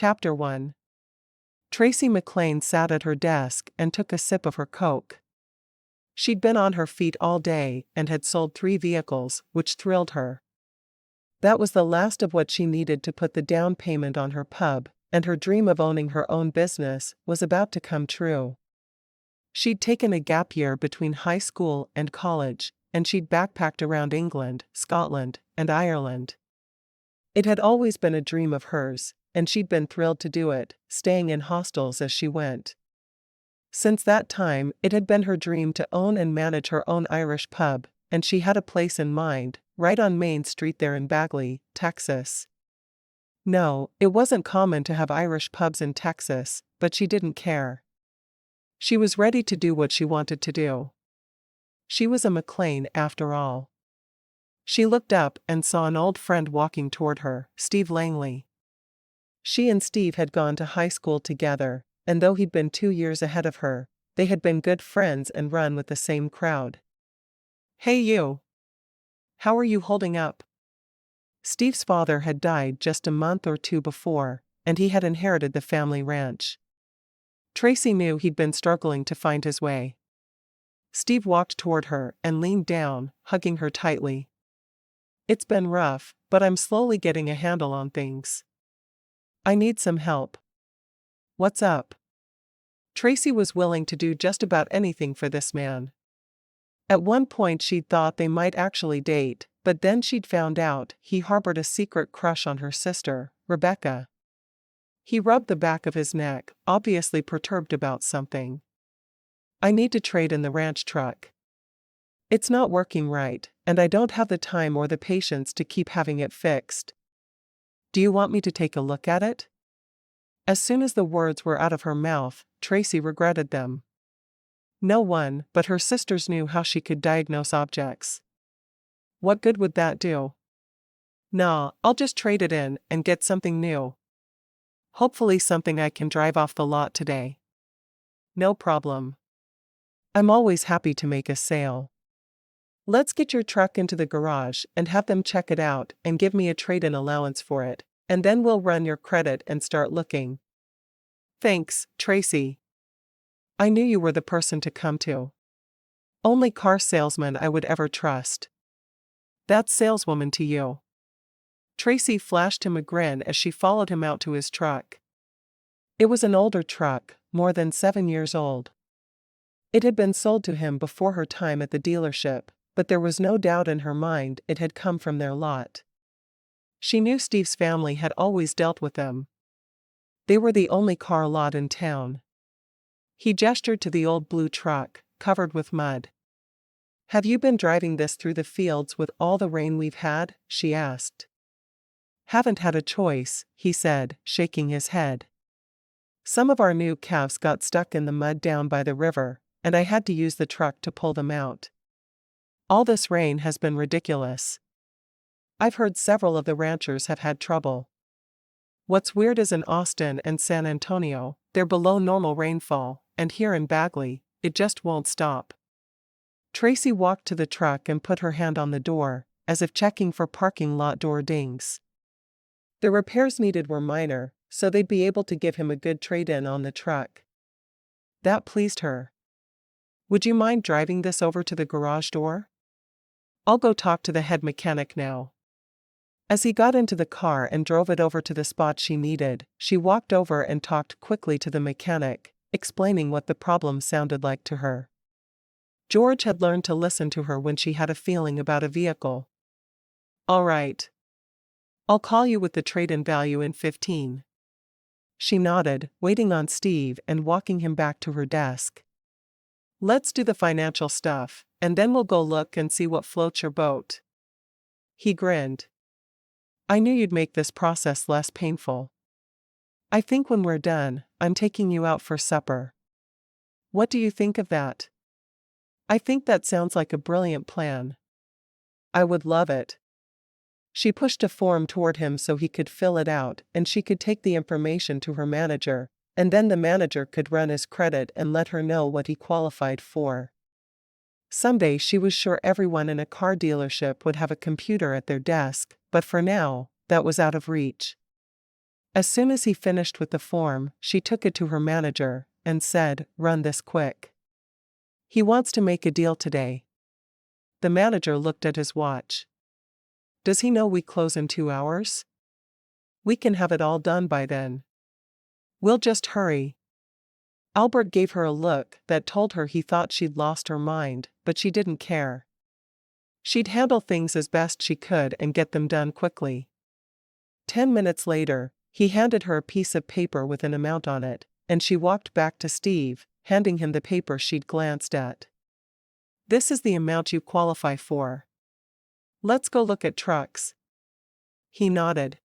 Chapter 1. Tracy McClain sat at her desk and took a sip of her Coke. She'd been on her feet all day and had sold 3 vehicles, which thrilled her. That was the last of what she needed to put the down payment on her pub, and her dream of owning her own business was about to come true. She'd taken a gap year between high school and college, and she'd backpacked around England, Scotland, and Ireland. It had always been a dream of hers, and she'd been thrilled to do it, staying in hostels as she went. Since that time, it had been her dream to own and manage her own Irish pub, and she had a place in mind, right on Main Street there in Bagley, Texas. No, it wasn't common to have Irish pubs in Texas, but she didn't care. She was ready to do what she wanted to do. She was a McClain after all. She looked up and saw an old friend walking toward her, Steve Langley. She and Steve had gone to high school together, and though he'd been 2 years ahead of her, they had been good friends and run with the same crowd. "Hey you! How are you holding up?" Steve's father had died just a month or 2 before, and he had inherited the family ranch. Tracy knew he'd been struggling to find his way. Steve walked toward her and leaned down, hugging her tightly. "It's been rough, but I'm slowly getting a handle on things. I need some help." "What's up?" Tracy was willing to do just about anything for this man. At one point she'd thought they might actually date, but then she'd found out he harbored a secret crush on her sister, Rebecca. He rubbed the back of his neck, obviously perturbed about something. "I need to trade in the ranch truck. It's not working right, and I don't have the time or the patience to keep having it fixed. Do you want me to take a look at it?" As soon as the words were out of her mouth, Tracy regretted them. No one but her sisters knew how she could diagnose objects. What good would that do? "Nah, I'll just trade it in and get something new. Hopefully something I can drive off the lot today." "No problem. I'm always happy to make a sale. Let's get your truck into the garage and have them check it out and give me a trade-in allowance for it, and then we'll run your credit and start looking." "Thanks, Tracy. I knew you were the person to come to. Only car salesman I would ever trust." "That's saleswoman to you." Tracy flashed him a grin as she followed him out to his truck. It was an older truck, more than 7 years old. It had been sold to him before her time at the dealership, but there was no doubt in her mind it had come from their lot. She knew Steve's family had always dealt with them. They were the only car lot in town. He gestured to the old blue truck, covered with mud. "Have you been driving this through the fields with all the rain we've had?" she asked. "Haven't had a choice," he said, shaking his head. "Some of our new calves got stuck in the mud down by the river, and I had to use the truck to pull them out. All this rain has been ridiculous. I've heard several of the ranchers have had trouble. What's weird is in Austin and San Antonio, they're below normal rainfall, and here in Bagley, it just won't stop." Tracy walked to the truck and put her hand on the door, as if checking for parking lot door dings. The repairs needed were minor, so they'd be able to give him a good trade-in on the truck. That pleased her. "Would you mind driving this over to the garage door? I'll go talk to the head mechanic now." As he got into the car and drove it over to the spot she needed, she walked over and talked quickly to the mechanic, explaining what the problem sounded like to her. George had learned to listen to her when she had a feeling about a vehicle. "All right. I'll call you with the trade-in value in 15. She nodded, waiting on Steve and walking him back to her desk. "Let's do the financial stuff, and then we'll go look and see what floats your boat." He grinned. "I knew you'd make this process less painful. I think when we're done, I'm taking you out for supper. What do you think of that?" "I think that sounds like a brilliant plan. I would love it." She pushed a form toward him so he could fill it out and she could take the information to her manager, and then the manager could run his credit and let her know what he qualified for. Someday she was sure everyone in a car dealership would have a computer at their desk, but for now, that was out of reach. As soon as he finished with the form, she took it to her manager and said, "Run this quick. He wants to make a deal today." The manager looked at his watch. "Does he know we close in 2 hours? We can have it all done by then. We'll just hurry." Albert gave her a look that told her he thought she'd lost her mind, but she didn't care. She'd handle things as best she could and get them done quickly. 10 minutes later, he handed her a piece of paper with an amount on it, and she walked back to Steve, handing him the paper she'd glanced at. "This is the amount you qualify for. Let's go look at trucks." He nodded.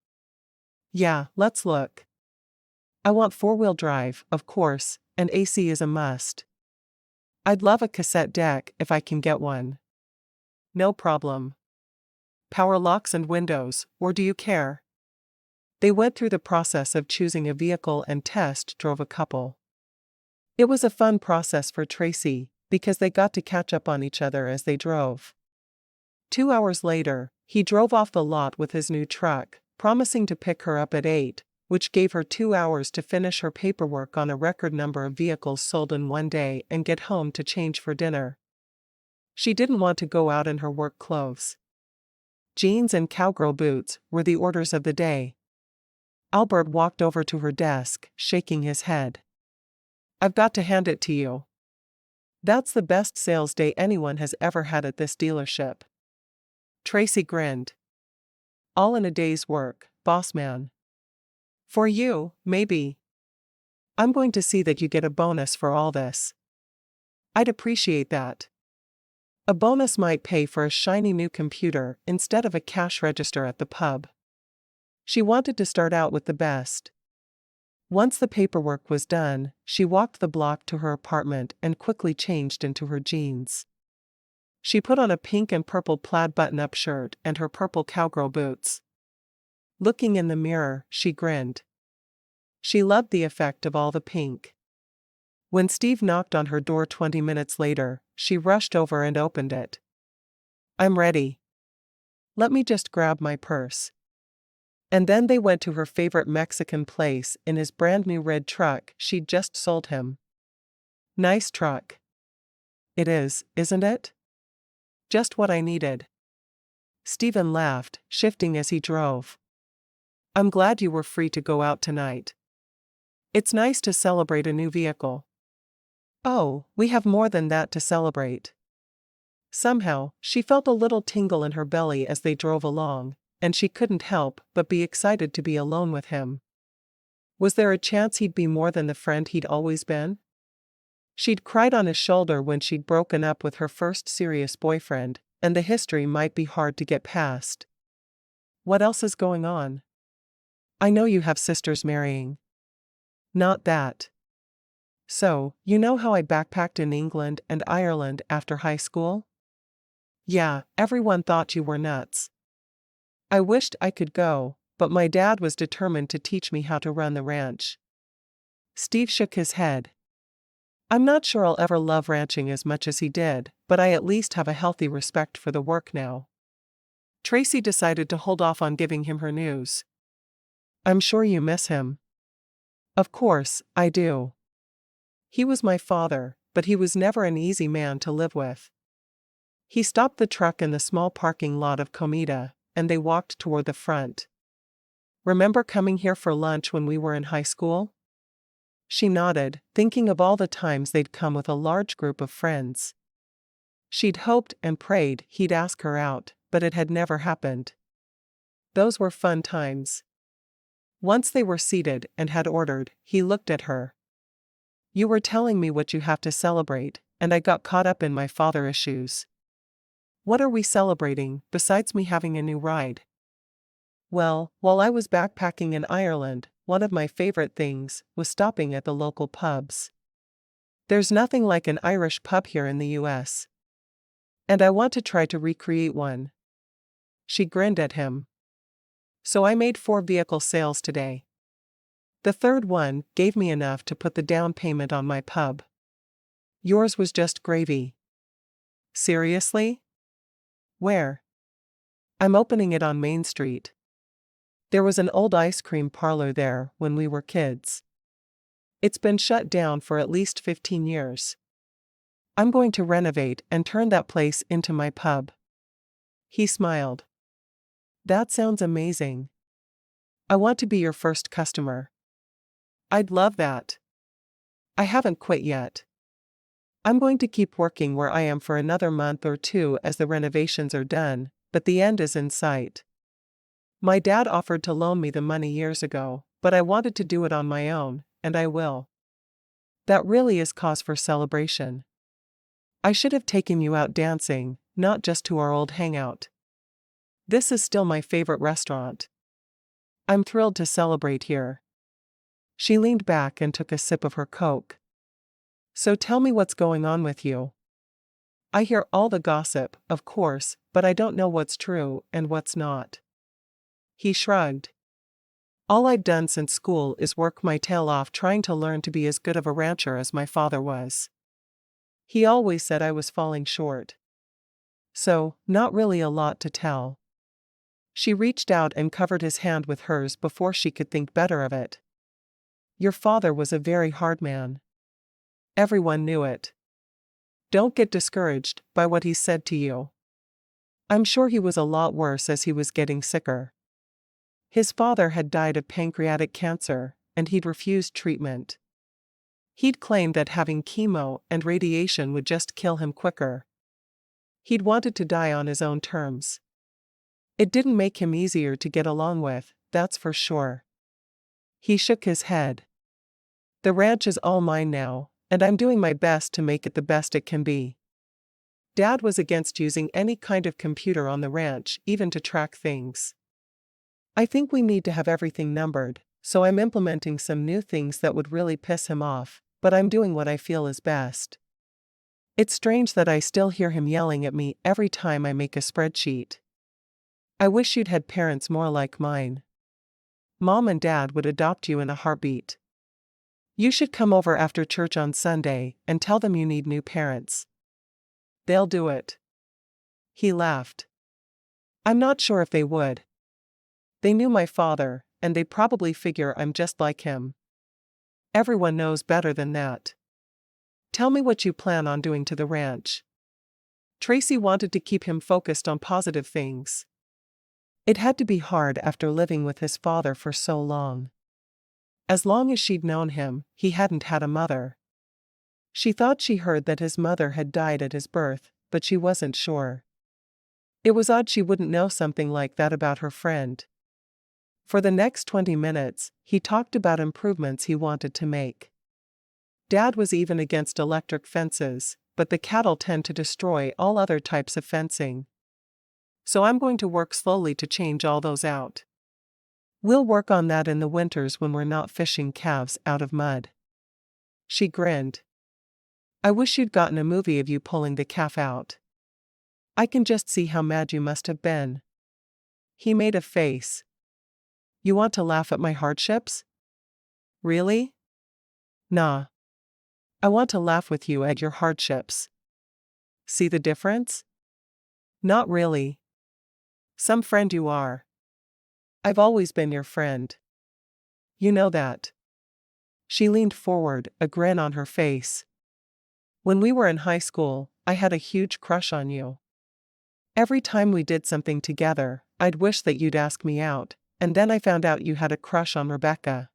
"Yeah, let's look. I want four-wheel drive, of course, and AC is a must. I'd love a cassette deck if I can get one." "No problem. Power locks and windows, or do you care?" They went through the process of choosing a vehicle and test drove a couple. It was a fun process for Tracy, because they got to catch up on each other as they drove. 2 hours later, he drove off the lot with his new truck, promising to pick her up at 8, which gave her 2 hours to finish her paperwork on a record number of vehicles sold in one day and get home to change for dinner. She didn't want to go out in her work clothes. Jeans and cowgirl boots were the orders of the day. Albert walked over to her desk, shaking his head. "I've got to hand it to you. That's the best sales day anyone has ever had at this dealership." Tracy grinned. "All in a day's work, boss man. For you, maybe. I'm going to see that you get a bonus for all this." "I'd appreciate that. A bonus might pay for a shiny new computer instead of a cash register at the pub." She wanted to start out with the best. Once the paperwork was done, she walked the block to her apartment and quickly changed into her jeans. She put on a pink and purple plaid button-up shirt and her purple cowgirl boots. Looking in the mirror, she grinned. She loved the effect of all the pink. When Steve knocked on her door 20 minutes later, she rushed over and opened it. "I'm ready. Let me just grab my purse." And then they went to her favorite Mexican place in his brand new red truck she'd just sold him. "Nice truck." "It is, isn't it? Just what I needed." Stephen laughed, shifting as he drove. "I'm glad you were free to go out tonight. It's nice to celebrate a new vehicle." "Oh, we have more than that to celebrate." Somehow, she felt a little tingle in her belly as they drove along, and she couldn't help but be excited to be alone with him. Was there a chance he'd be more than the friend he'd always been? She'd cried on his shoulder when she'd broken up with her first serious boyfriend, and the history might be hard to get past. "What else is going on? I know you have sisters marrying." "Not that. So, you know how I backpacked in England and Ireland after high school? Yeah, everyone thought you were nuts. I wished I could go, but my dad was determined to teach me how to run the ranch." Steve shook his head. "I'm not sure I'll ever love ranching as much as he did, but I at least have a healthy respect for the work now." Tracy decided to hold off on giving him her news. "I'm sure you miss him." "Of course, I do. He was my father, but he was never an easy man to live with." He stopped the truck in the small parking lot of Comida, and they walked toward the front. "Remember coming here for lunch when we were in high school?" She nodded, thinking of all the times they'd come with a large group of friends. She'd hoped and prayed he'd ask her out, but it had never happened. Those were fun times. Once they were seated and had ordered, he looked at her. "You were telling me what you have to celebrate, and I got caught up in my father issues." "What are we celebrating, besides me having a new ride?" "Well, while I was backpacking in Ireland, one of my favorite things was stopping at the local pubs. There's nothing like an Irish pub here in the US. And I want to try to recreate one." She grinned at him. "So I made 4 vehicle sales today. The third one gave me enough to put the down payment on my pub. Yours was just gravy." "Seriously? Where?" "I'm opening it on Main Street." There was an old ice cream parlor there when we were kids. It's been shut down for at least 15 years. I'm going to renovate and turn that place into my pub. He smiled. That sounds amazing. I want to be your first customer. I'd love that. I haven't quit yet. I'm going to keep working where I am for another month or two as the renovations are done, but the end is in sight. My dad offered to loan me the money years ago, but I wanted to do it on my own, and I will. That really is cause for celebration. I should have taken you out dancing, not just to our old hangout. This is still my favorite restaurant. I'm thrilled to celebrate here. She leaned back and took a sip of her Coke. So tell me what's going on with you. I hear all the gossip, of course, but I don't know what's true and what's not. He shrugged. All I'd done since school is work my tail off trying to learn to be as good of a rancher as my father was. He always said I was falling short. So, not really a lot to tell. She reached out and covered his hand with hers before she could think better of it. Your father was a very hard man. Everyone knew it. Don't get discouraged by what he said to you. I'm sure he was a lot worse as he was getting sicker. His father had died of pancreatic cancer, and he'd refused treatment. He'd claimed that having chemo and radiation would just kill him quicker. He'd wanted to die on his own terms. It didn't make him easier to get along with, that's for sure. He shook his head. The ranch is all mine now, and I'm doing my best to make it the best it can be. Dad was against using any kind of computer on the ranch, even to track things. I think we need to have everything numbered, so I'm implementing some new things that would really piss him off, but I'm doing what I feel is best. It's strange that I still hear him yelling at me every time I make a spreadsheet. I wish you'd had parents more like mine. Mom and Dad would adopt you in a heartbeat. You should come over after church on Sunday and tell them you need new parents. They'll do it. He laughed. I'm not sure if they would. They knew my father, and they probably figure I'm just like him. Everyone knows better than that. Tell me what you plan on doing to the ranch. Tracy wanted to keep him focused on positive things. It had to be hard after living with his father for so long. As long as she'd known him, he hadn't had a mother. She thought she heard that his mother had died at his birth, but she wasn't sure. It was odd she wouldn't know something like that about her friend. For the next 20 minutes, he talked about improvements he wanted to make. Dad was even against electric fences, but the cattle tend to destroy all other types of fencing. So I'm going to work slowly to change all those out. We'll work on that in the winters when we're not fishing calves out of mud. She grinned. I wish you'd gotten a movie of you pulling the calf out. I can just see how mad you must have been. He made a face. You want to laugh at my hardships? Really? Nah. I want to laugh with you at your hardships. See the difference? Not really. Some friend you are. I've always been your friend. You know that. She leaned forward, a grin on her face. When we were in high school, I had a huge crush on you. Every time we did something together, I'd wish that you'd ask me out, and then I found out you had a crush on Rebecca.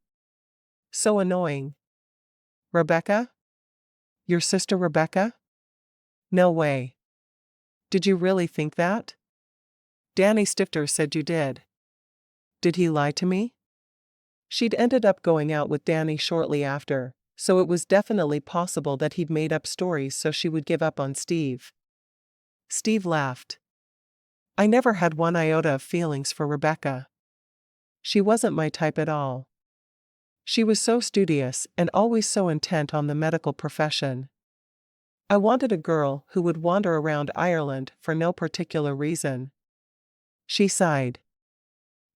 So annoying. Rebecca? Your sister Rebecca? No way. Did you really think that? Danny Stifter said you did. Did he lie to me? She'd ended up going out with Danny shortly after, so it was definitely possible that he'd made up stories so she would give up on Steve. Steve laughed. I never had one iota of feelings for Rebecca. She wasn't my type at all. She was so studious and always so intent on the medical profession. I wanted a girl who would wander around Ireland for no particular reason. She sighed.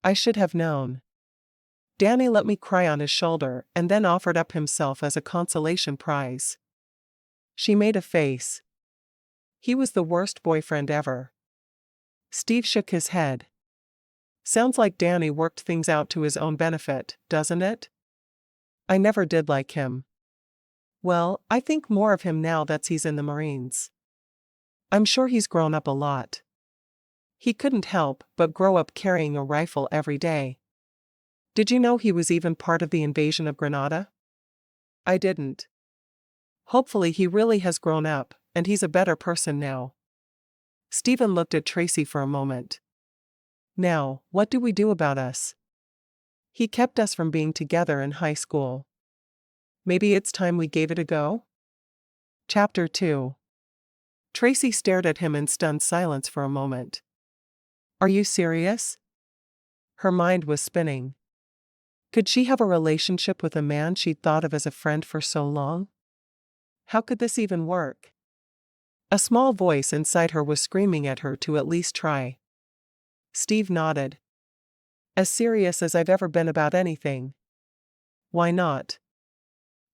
I should have known. Danny let me cry on his shoulder and then offered up himself as a consolation prize. She made a face. He was the worst boyfriend ever. Steve shook his head. Sounds like Danny worked things out to his own benefit, doesn't it? I never did like him. Well, I think more of him now that he's in the Marines. I'm sure he's grown up a lot. He couldn't help but grow up carrying a rifle every day. Did you know he was even part of the invasion of Grenada? I didn't. Hopefully he really has grown up, and he's a better person now. Stephen looked at Tracy for a moment. Now, what do we do about us? He kept us from being together in high school. Maybe it's time we gave it a go? Chapter 2. Tracy stared at him in stunned silence for a moment. Are you serious? Her mind was spinning. Could she have a relationship with a man she'd thought of as a friend for so long? How could this even work? A small voice inside her was screaming at her to at least try. Steve nodded. As serious as I've ever been about anything. Why not?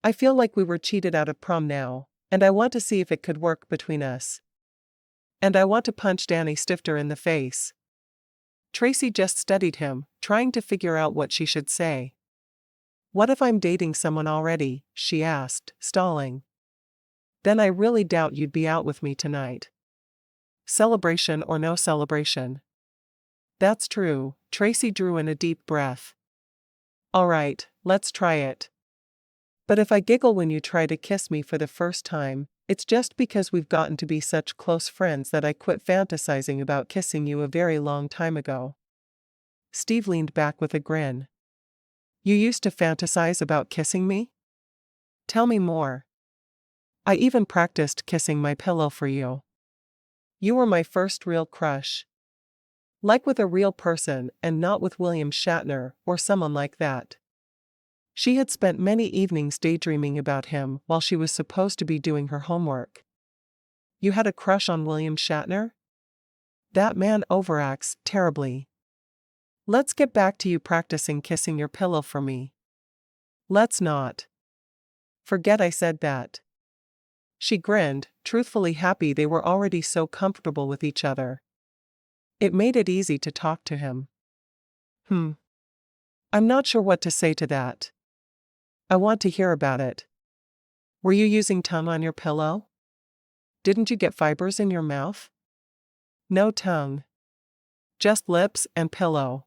I feel like we were cheated out of prom now, and I want to see if it could work between us. And I want to punch Danny Stifter in the face. Tracy just studied him, trying to figure out what she should say. What if I'm dating someone already? She asked, stalling. Then I really doubt you'd be out with me tonight. Celebration or no celebration. That's true, Tracy drew in a deep breath. All right, let's try it. But if I giggle when you try to kiss me for the first time, it's just because we've gotten to be such close friends that I quit fantasizing about kissing you a very long time ago. Steve leaned back with a grin. You used to fantasize about kissing me? Tell me more. I even practiced kissing my pillow for you. You were my first real crush. Like with a real person and not with William Shatner or someone like that. She had spent many evenings daydreaming about him while she was supposed to be doing her homework. You had a crush on William Shatner? That man overacts terribly. Let's get back to you practicing kissing your pillow for me. Let's not. Forget I said that. She grinned, truthfully happy they were already so comfortable with each other. It made it easy to talk to him. I'm not sure what to say to that. I want to hear about it. Were you using tongue on your pillow? Didn't you get fibers in your mouth? No tongue. Just lips and pillow.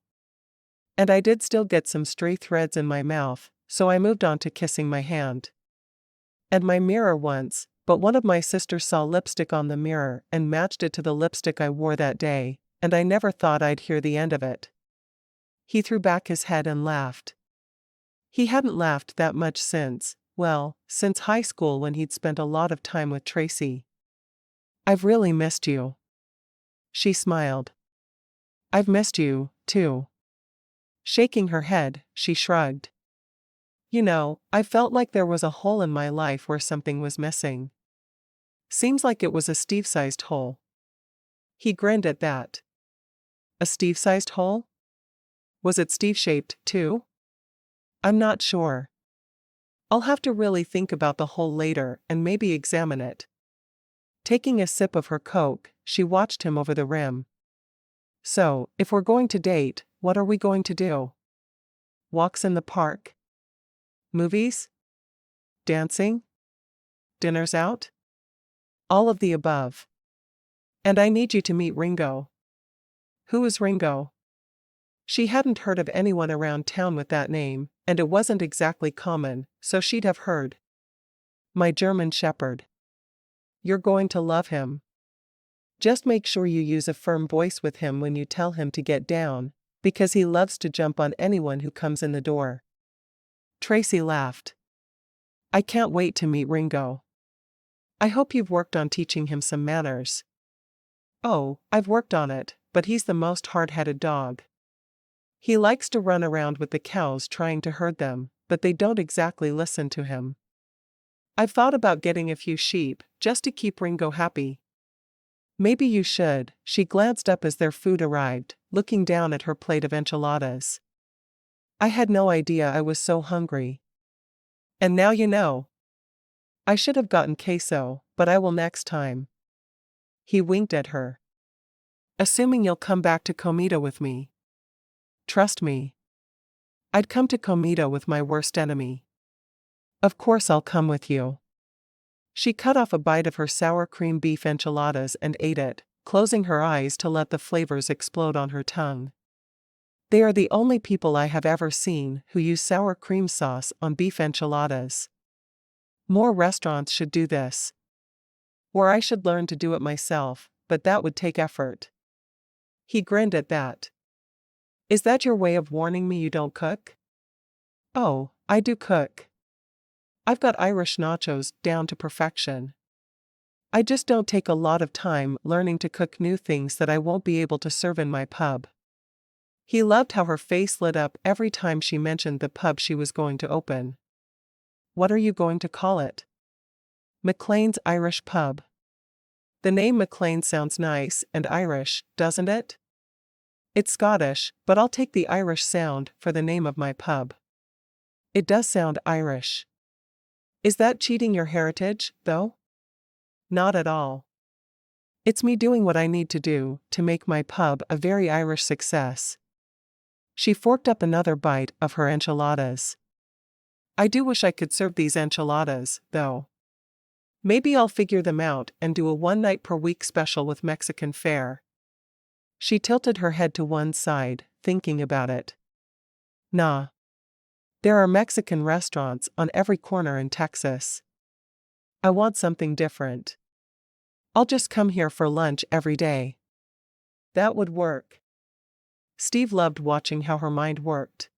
And I did still get some stray threads in my mouth, so I moved on to kissing my hand. And my mirror once, but one of my sisters saw lipstick on the mirror and matched it to the lipstick I wore that day, and I never thought I'd hear the end of it. He threw back his head and laughed. He hadn't laughed that much since high school when he'd spent a lot of time with Tracy. I've really missed you. She smiled. I've missed you, too. Shaking her head, she shrugged. You know, I felt like there was a hole in my life where something was missing. Seems like it was a Steve-sized hole. He grinned at that. A Steve-sized hole? Was it Steve-shaped, too? I'm not sure. I'll have to really think about the hole later and maybe examine it. Taking a sip of her Coke, she watched him over the rim. So, if we're going to date, what are we going to do? Walks in the park? Movies? Dancing? Dinners out? All of the above. And I need you to meet Ringo. Who is Ringo? She hadn't heard of anyone around town with that name, and it wasn't exactly common, so she'd have heard. My German Shepherd. You're going to love him. Just make sure you use a firm voice with him when you tell him to get down, because he loves to jump on anyone who comes in the door. Tracy laughed. I can't wait to meet Ringo. I hope you've worked on teaching him some manners. Oh, I've worked on it, but he's the most hard-headed dog. He likes to run around with the cows trying to herd them, but they don't exactly listen to him. I've thought about getting a few sheep, just to keep Ringo happy. Maybe you should. She glanced up as their food arrived, looking down at her plate of enchiladas. I had no idea I was so hungry. And now you know. I should have gotten queso, but I will next time. He winked at her. Assuming you'll come back to Comida with me. Trust me. I'd come to Comida with my worst enemy. Of course I'll come with you. She cut off a bite of her sour cream beef enchiladas and ate it, closing her eyes to let the flavors explode on her tongue. They are the only people I have ever seen who use sour cream sauce on beef enchiladas. More restaurants should do this. Or I should learn to do it myself, but that would take effort. He grinned at that. Is that your way of warning me you don't cook? Oh, I do cook. I've got Irish nachos down to perfection. I just don't take a lot of time learning to cook new things that I won't be able to serve in my pub. He loved how her face lit up every time she mentioned the pub she was going to open. What are you going to call it? McClain's Irish Pub. The name McClain sounds nice and Irish, doesn't it? It's Scottish, but I'll take the Irish sound for the name of my pub. It does sound Irish. Is that cheating your heritage, though? Not at all. It's me doing what I need to do to make my pub a very Irish success. She forked up another bite of her enchiladas. I do wish I could serve these enchiladas, though. Maybe I'll figure them out and do a one-night-per-week special with Mexican fare. She tilted her head to one side, thinking about it. Nah. There are Mexican restaurants on every corner in Texas. I want something different. I'll just come here for lunch every day. That would work. Steve loved watching how her mind worked.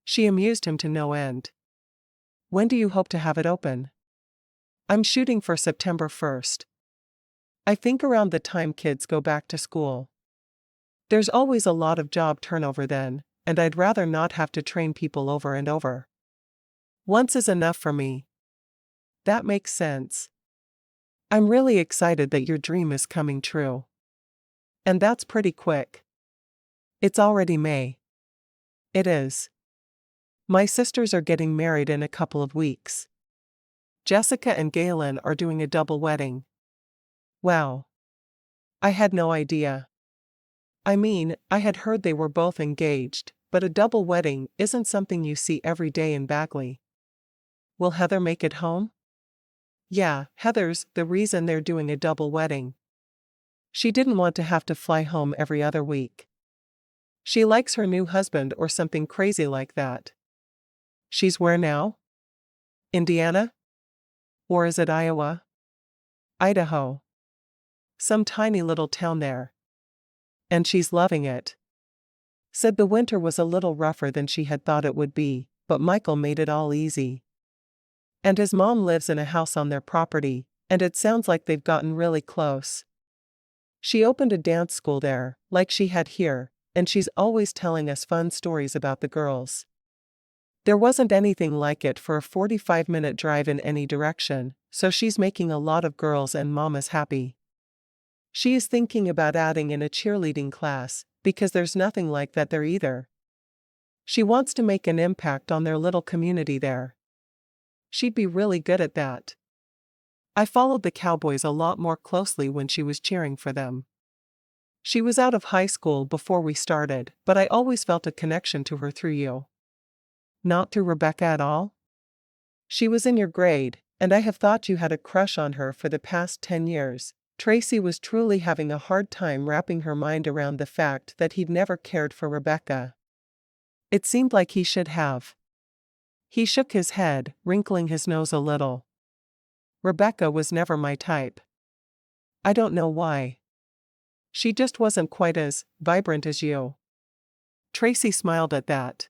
She amused him to no end. When do you hope to have it open? I'm shooting for September 1st. I think around the time kids go back to school. There's always a lot of job turnover then, and I'd rather not have to train people over and over. Once is enough for me. That makes sense. I'm really excited that your dream is coming true. And that's pretty quick. It's already May. It is. My sisters are getting married in a couple of weeks. Jessica and Galen are doing a double wedding. Wow. I had no idea. I mean, I had heard they were both engaged, but a double wedding isn't something you see every day in Bagley. Will Heather make it home? Yeah, Heather's the reason they're doing a double wedding. She didn't want to have to fly home every other week. She likes her new husband or something crazy like that. She's where now? Indiana? Or is it Iowa? Idaho. Some tiny little town there. And she's loving it. Said the winter was a little rougher than she had thought it would be, but Michael made it all easy. And his mom lives in a house on their property, and it sounds like they've gotten really close. She opened a dance school there, like she had here, and she's always telling us fun stories about the girls. There wasn't anything like it for a 45-minute drive in any direction, so she's making a lot of girls and mamas happy. She is thinking about adding in a cheerleading class, because there's nothing like that there either. She wants to make an impact on their little community there. She'd be really good at that. I followed the Cowboys a lot more closely when she was cheering for them. She was out of high school before we started, but I always felt a connection to her through you. Not through Rebecca at all? She was in your grade, and I have thought you had a crush on her for the past 10 years. Tracy was truly having a hard time wrapping her mind around the fact that he'd never cared for Rebecca. It seemed like he should have. He shook his head, wrinkling his nose a little. Rebecca was never my type. I don't know why. She just wasn't quite as vibrant as you. Tracy smiled at that.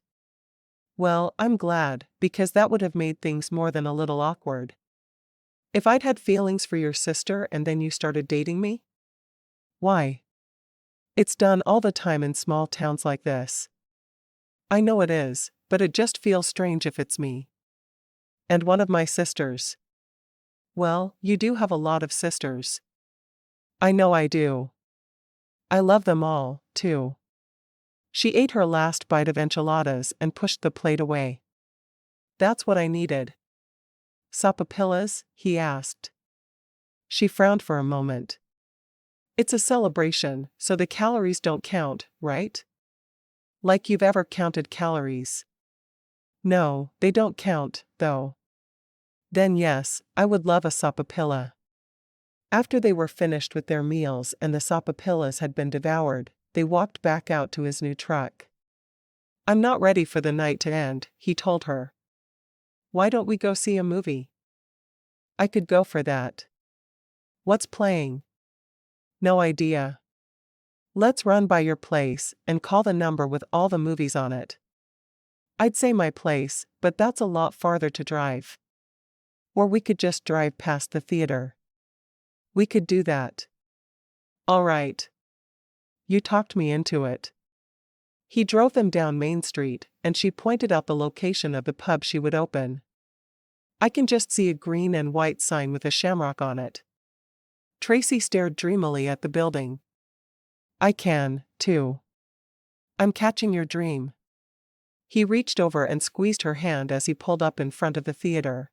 Well, I'm glad, because that would have made things more than a little awkward. If I'd had feelings for your sister and then you started dating me? Why? It's done all the time in small towns like this. I know it is, but it just feels strange if it's me. And one of my sisters. Well, you do have a lot of sisters. I know I do. I love them all, too. She ate her last bite of enchiladas and pushed the plate away. That's what I needed. Sapapillas? He asked. She frowned for a moment. It's a celebration, so the calories don't count, right? Like you've ever counted calories. No, they don't count, though. Then yes, I would love a sapapilla. After they were finished with their meals and the sapapillas had been devoured, they walked back out to his new truck. I'm not ready for the night to end, he told her. Why don't we go see a movie? I could go for that. What's playing? No idea. Let's run by your place and call the number with all the movies on it. I'd say my place, but that's a lot farther to drive. Or we could just drive past the theater. We could do that. All right. You talked me into it. He drove them down Main Street, and she pointed out the location of the pub she would open. I can just see a green and white sign with a shamrock on it. Tracy stared dreamily at the building. I can, too. I'm catching your dream. He reached over and squeezed her hand as he pulled up in front of the theater.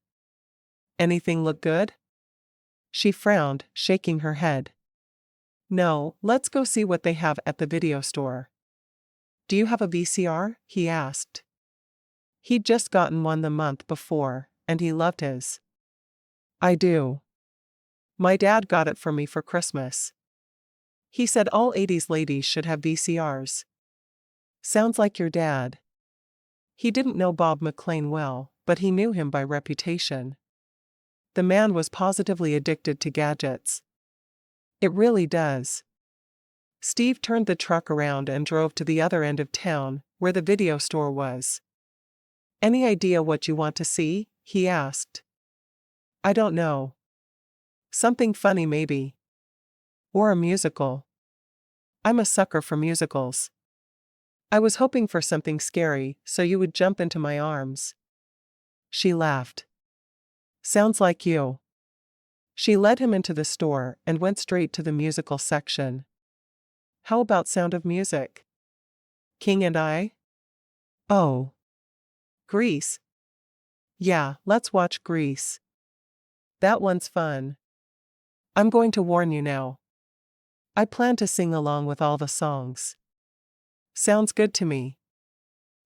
Anything look good? She frowned, shaking her head. No, let's go see what they have at the video store. Do you have a VCR? He asked. He'd just gotten one the month before, and he loved his. I do. My dad got it for me for Christmas. He said all 80s ladies should have VCRs. Sounds like your dad. He didn't know Bob McClain well, but he knew him by reputation. The man was positively addicted to gadgets. It really does. Steve turned the truck around and drove to the other end of town, where the video store was. Any idea what you want to see? He asked. I don't know. Something funny maybe. Or a musical. I'm a sucker for musicals. I was hoping for something scary, so you would jump into my arms. She laughed. Sounds like you. She led him into the store and went straight to the musical section. How about Sound of Music? King and I? Oh. Grease. Yeah, let's watch Grease. That one's fun. I'm going to warn you now. I plan to sing along with all the songs. Sounds good to me.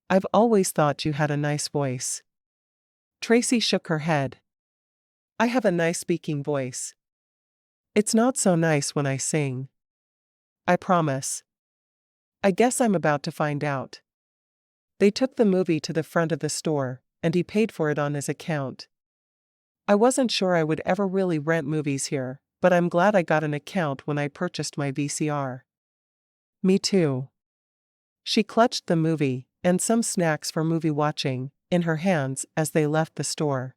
I've always thought you had a nice voice. Tracy shook her head. I have a nice speaking voice. It's not so nice when I sing. I promise. I guess I'm about to find out. They took the movie to the front of the store, and he paid for it on his account. I wasn't sure I would ever really rent movies here, but I'm glad I got an account when I purchased my VCR. Me too. She clutched the movie, and some snacks for movie watching, in her hands as they left the store.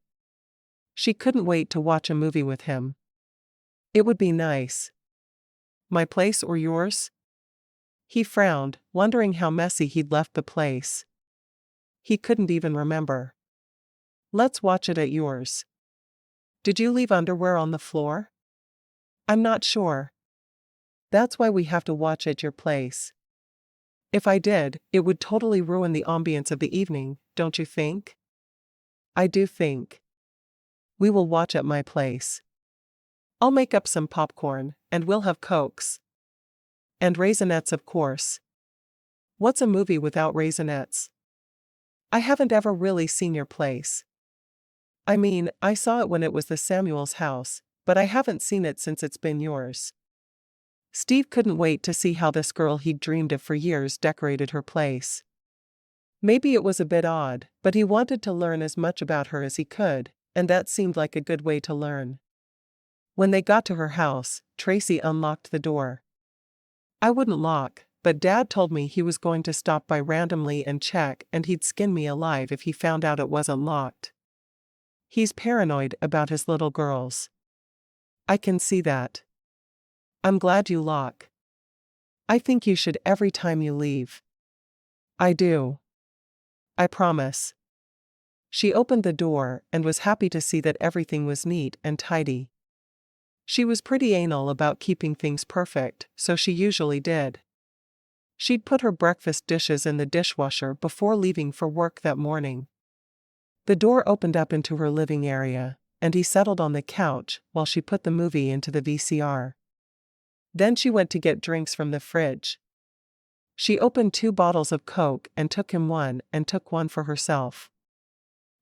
She couldn't wait to watch a movie with him. It would be nice. My place or yours? He frowned, wondering how messy he'd left the place. He couldn't even remember. Let's watch it at yours. Did you leave underwear on the floor? I'm not sure. That's why we have to watch at your place. If I did, it would totally ruin the ambience of the evening, don't you think? I do think. We will watch at my place. I'll make up some popcorn, and we'll have Cokes. And raisinets, of course. What's a movie without raisinets? I haven't ever really seen your place. I mean, I saw it when it was the Samuels' house, but I haven't seen it since it's been yours. Steve couldn't wait to see how this girl he'd dreamed of for years decorated her place. Maybe it was a bit odd, but he wanted to learn as much about her as he could, and that seemed like a good way to learn. When they got to her house, Tracy unlocked the door. I wouldn't lock, but Dad told me he was going to stop by randomly and check, and he'd skin me alive if he found out it wasn't locked. He's paranoid about his little girls. I can see that. I'm glad you lock. I think you should every time you leave. I do. I promise. She opened the door and was happy to see that everything was neat and tidy. She was pretty anal about keeping things perfect, so she usually did. She'd put her breakfast dishes in the dishwasher before leaving for work that morning. The door opened up into her living area, and he settled on the couch while she put the movie into the VCR. Then she went to get drinks from the fridge. She opened 2 bottles of Coke and took him one and took one for herself.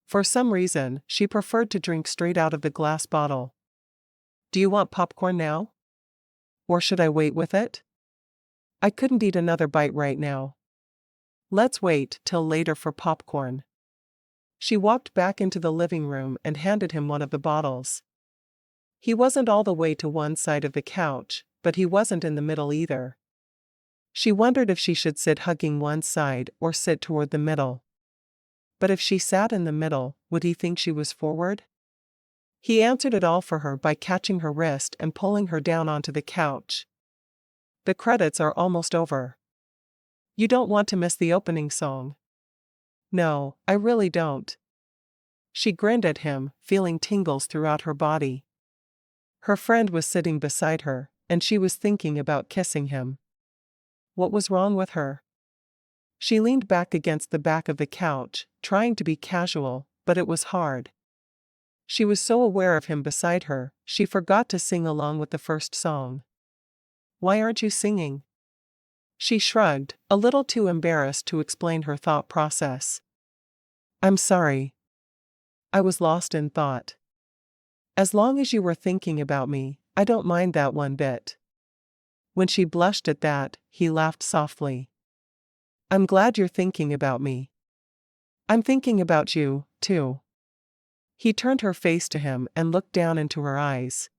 For some reason, she preferred to drink straight out of the glass bottle. "Do you want popcorn now? Or should I wait with it? I couldn't eat another bite right now." "Let's wait till later for popcorn." She walked back into the living room and handed him one of the bottles. He wasn't all the way to one side of the couch, but he wasn't in the middle either. She wondered if she should sit hugging one side or sit toward the middle. But if she sat in the middle, would he think she was forward? He answered it all for her by catching her wrist and pulling her down onto the couch. "The credits are almost over. You don't want to miss the opening song." "No, I really don't." She grinned at him, feeling tingles throughout her body. Her friend was sitting beside her, and she was thinking about kissing him. What was wrong with her? She leaned back against the back of the couch, trying to be casual, but it was hard. She was so aware of him beside her, she forgot to sing along with the first song. "Why aren't you singing?" She shrugged, a little too embarrassed to explain her thought process. "I'm sorry. I was lost in thought. As long as you were thinking about me, I don't mind that one bit." When she blushed at that, he laughed softly. "I'm glad you're thinking about me. I'm thinking about you, too." He turned her face to him and looked down into her eyes.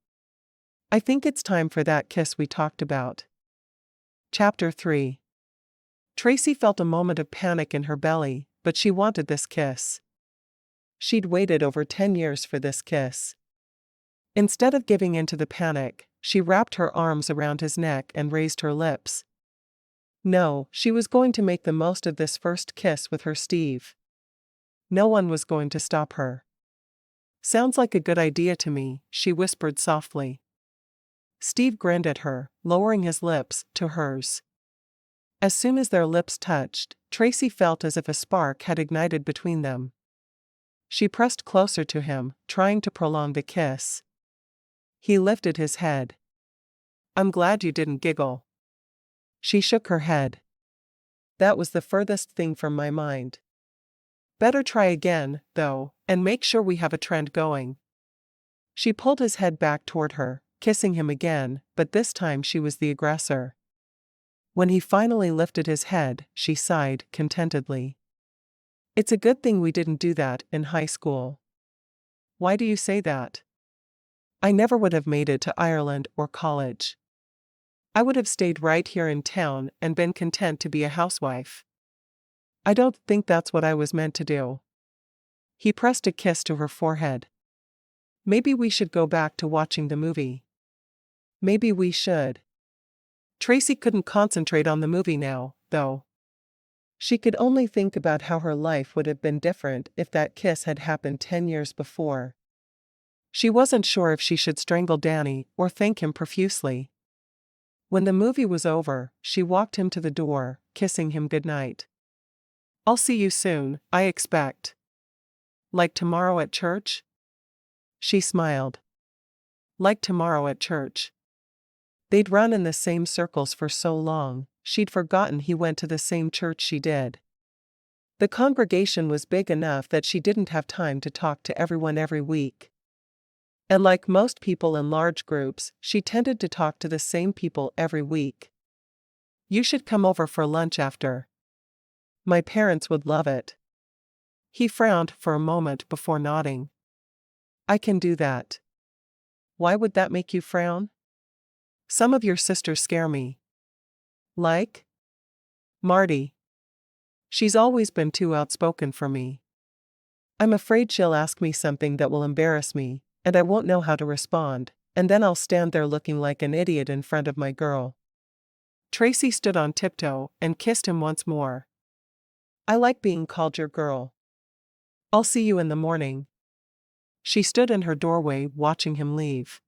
"I think it's time for that kiss we talked about." Chapter 3. Tracy felt a moment of panic in her belly, but she wanted this kiss. She'd waited over 10 years for this kiss. Instead of giving in to the panic, she wrapped her arms around his neck and raised her lips. No, she was going to make the most of this first kiss with her Steve. No one was going to stop her. "Sounds like a good idea to me," she whispered softly. Steve grinned at her, lowering his lips to hers. As soon as their lips touched, Tracy felt as if a spark had ignited between them. She pressed closer to him, trying to prolong the kiss. He lifted his head. "I'm glad you didn't giggle." She shook her head. "That was the furthest thing from my mind." "Better try again, though, and make sure we have a trend going." She pulled his head back toward her, kissing him again, but this time she was the aggressor. When he finally lifted his head, she sighed contentedly. "It's a good thing we didn't do that in high school." "Why do you say that?" "I never would have made it to Ireland or college. I would have stayed right here in town and been content to be a housewife. I don't think that's what I was meant to do." He pressed a kiss to her forehead. "Maybe we should go back to watching the movie." "Maybe we should." Tracy couldn't concentrate on the movie now, though. She could only think about how her life would have been different if that kiss had happened 10 years before. She wasn't sure if she should strangle Danny or thank him profusely. When the movie was over, she walked him to the door, kissing him goodnight. "I'll see you soon, I expect." "Like tomorrow at church?" She smiled. Like tomorrow at church. They'd run in the same circles for so long, she'd forgotten he went to the same church she did. The congregation was big enough that she didn't have time to talk to everyone every week. And like most people in large groups, she tended to talk to the same people every week. "You should come over for lunch after. My parents would love it." He frowned for a moment before nodding. "I can do that." "Why would that make you frown?" "Some of your sisters scare me." "Like?" "Marty. She's always been too outspoken for me. I'm afraid she'll ask me something that will embarrass me, and I won't know how to respond, and then I'll stand there looking like an idiot in front of my girl." Tracy stood on tiptoe and kissed him once more. "I like being called your girl. I'll see you in the morning." She stood in her doorway watching him leave.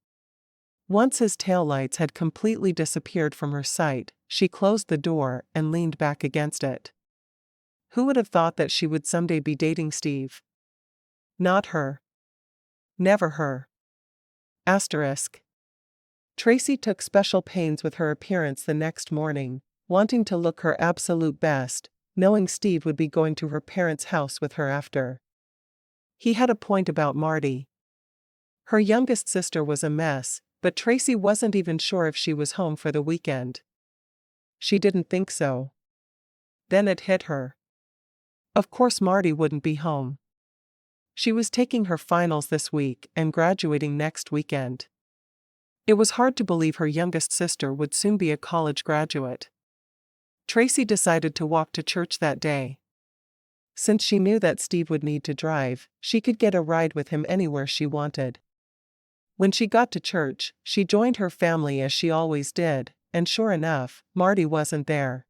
Once his taillights had completely disappeared from her sight, she closed the door and leaned back against it. Who would have thought that she would someday be dating Steve? Not her. Never her. Asterisk. Tracy took special pains with her appearance the next morning, wanting to look her absolute best, knowing Steve would be going to her parents' house with her after. He had a point about Marty. Her youngest sister was a mess, but Tracy wasn't even sure if she was home for the weekend. She didn't think so. Then it hit her. Of course Marty wouldn't be home. She was taking her finals this week and graduating next weekend. It was hard to believe her youngest sister would soon be a college graduate. Tracy decided to walk to church that day. Since she knew that Steve would need to drive, she could get a ride with him anywhere she wanted. When she got to church, she joined her family as she always did, and sure enough, Marty wasn't there.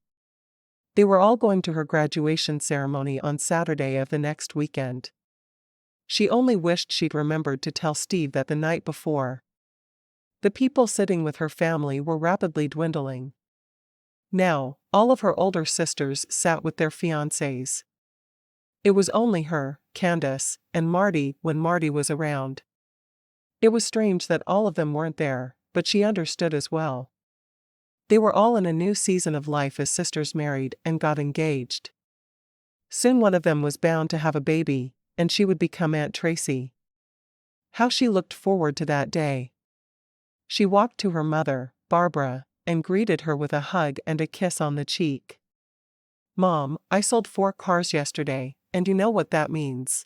They were all going to her graduation ceremony on Saturday of the next weekend. She only wished she'd remembered to tell Steve that the night before. The people sitting with her family were rapidly dwindling. Now, all of her older sisters sat with their fiancés. It was only her, Candace, and Marty when Marty was around. It was strange that all of them weren't there, but she understood as well. They were all in a new season of life as sisters married and got engaged. Soon one of them was bound to have a baby, and she would become Aunt Tracy. How she looked forward to that day. She walked to her mother, Barbara, and greeted her with a hug and a kiss on the cheek. "Mom, I sold 4 cars yesterday, and you know what that means.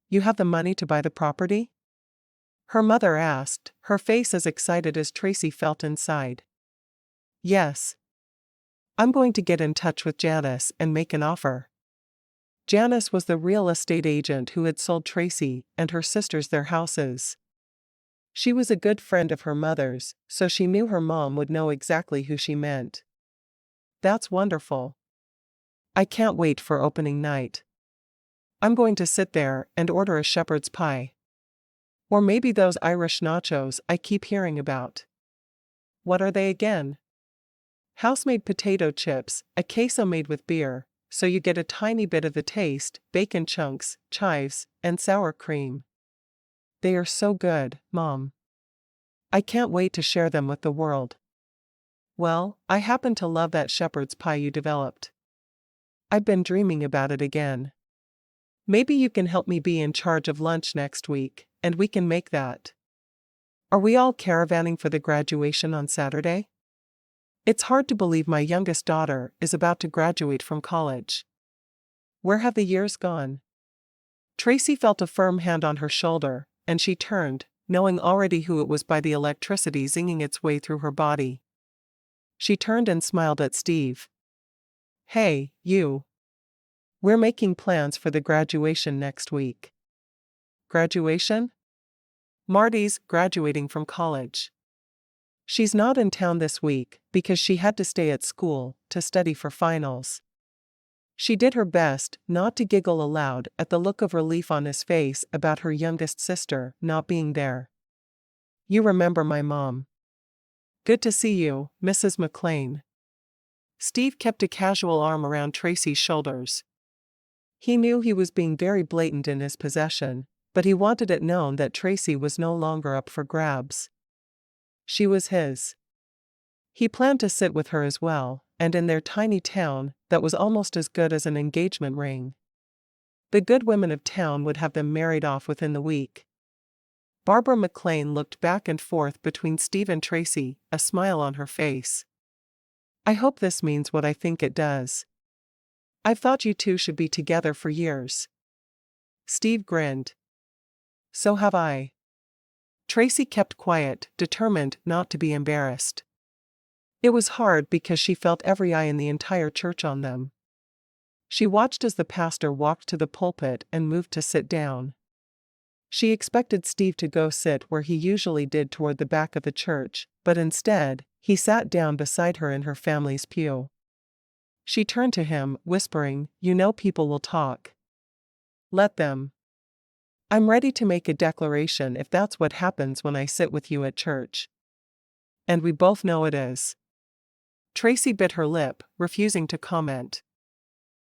You have the money to buy the property?" Her mother asked, her face as excited as Tracy felt inside. "Yes. I'm going to get in touch with Janice and make an offer." Janice was the real estate agent who had sold Tracy and her sisters their houses. She was a good friend of her mother's, so she knew her mom would know exactly who she meant. "That's wonderful. I can't wait for opening night. I'm going to sit there and order a shepherd's pie. Or maybe those Irish nachos I keep hearing about. What are they again?" "House-made potato chips, a queso made with beer, so you get a tiny bit of the taste, bacon chunks, chives, and sour cream. They are so good, Mom. I can't wait to share them with the world." "Well, I happen to love that shepherd's pie you developed. I've been dreaming about it again. Maybe you can help me be in charge of lunch next week, and we can make that. Are we all caravanning for the graduation on Saturday? It's hard to believe my youngest daughter is about to graduate from college. Where have the years gone?" Tracy felt a firm hand on her shoulder, and she turned, knowing already who it was by the electricity zinging its way through her body. She turned and smiled at Steve. "Hey, you. We're making plans for the graduation next week." "Graduation?" "Marty's graduating from college. She's not in town this week because she had to stay at school to study for finals." She did her best not to giggle aloud at the look of relief on his face about her youngest sister not being there. "You remember my mom. Good to see you, Mrs. McClain." Steve kept a casual arm around Tracy's shoulders. He knew he was being very blatant in his possession, but he wanted it known that Tracy was no longer up for grabs. She was his. He planned to sit with her as well, and in their tiny town, that was almost as good as an engagement ring. The good women of town would have them married off within the week. Barbara McClain looked back and forth between Steve and Tracy, a smile on her face. "I hope this means what I think it does. I've thought you two should be together for years." Steve grinned. "So have I." Tracy kept quiet, determined not to be embarrassed. It was hard because she felt every eye in the entire church on them. She watched as the pastor walked to the pulpit and moved to sit down. She expected Steve to go sit where he usually did toward the back of the church, but instead, he sat down beside her in her family's pew. She turned to him, whispering, "You know people will talk. Let them. I'm ready to make a declaration if that's what happens when I sit with you at church. And we both know it is." Tracy bit her lip, refusing to comment.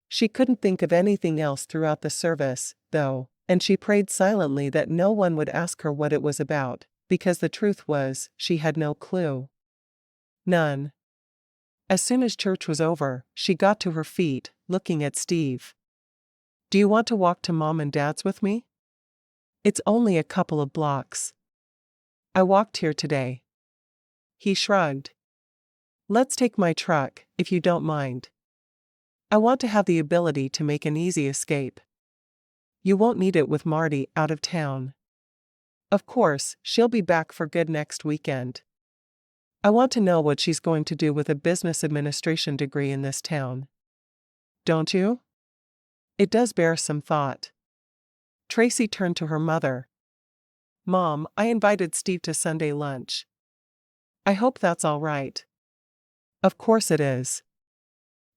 She couldn't think of anything else throughout the service, though, and she prayed silently that no one would ask her what it was about, because the truth was, she had no clue. None. As soon as church was over, she got to her feet, looking at Steve. "Do you want to walk to Mom and Dad's with me? It's only a couple of blocks. I walked here today." He shrugged. "Let's take my truck, if you don't mind. I want to have the ability to make an easy escape." "You won't need it with Marty out of town. Of course, she'll be back for good next weekend. I want to know what she's going to do with a business administration degree in this town. Don't you?" "It does bear some thought." Tracy turned to her mother. "Mom, I invited Steve to Sunday lunch. I hope that's all right." "Of course it is.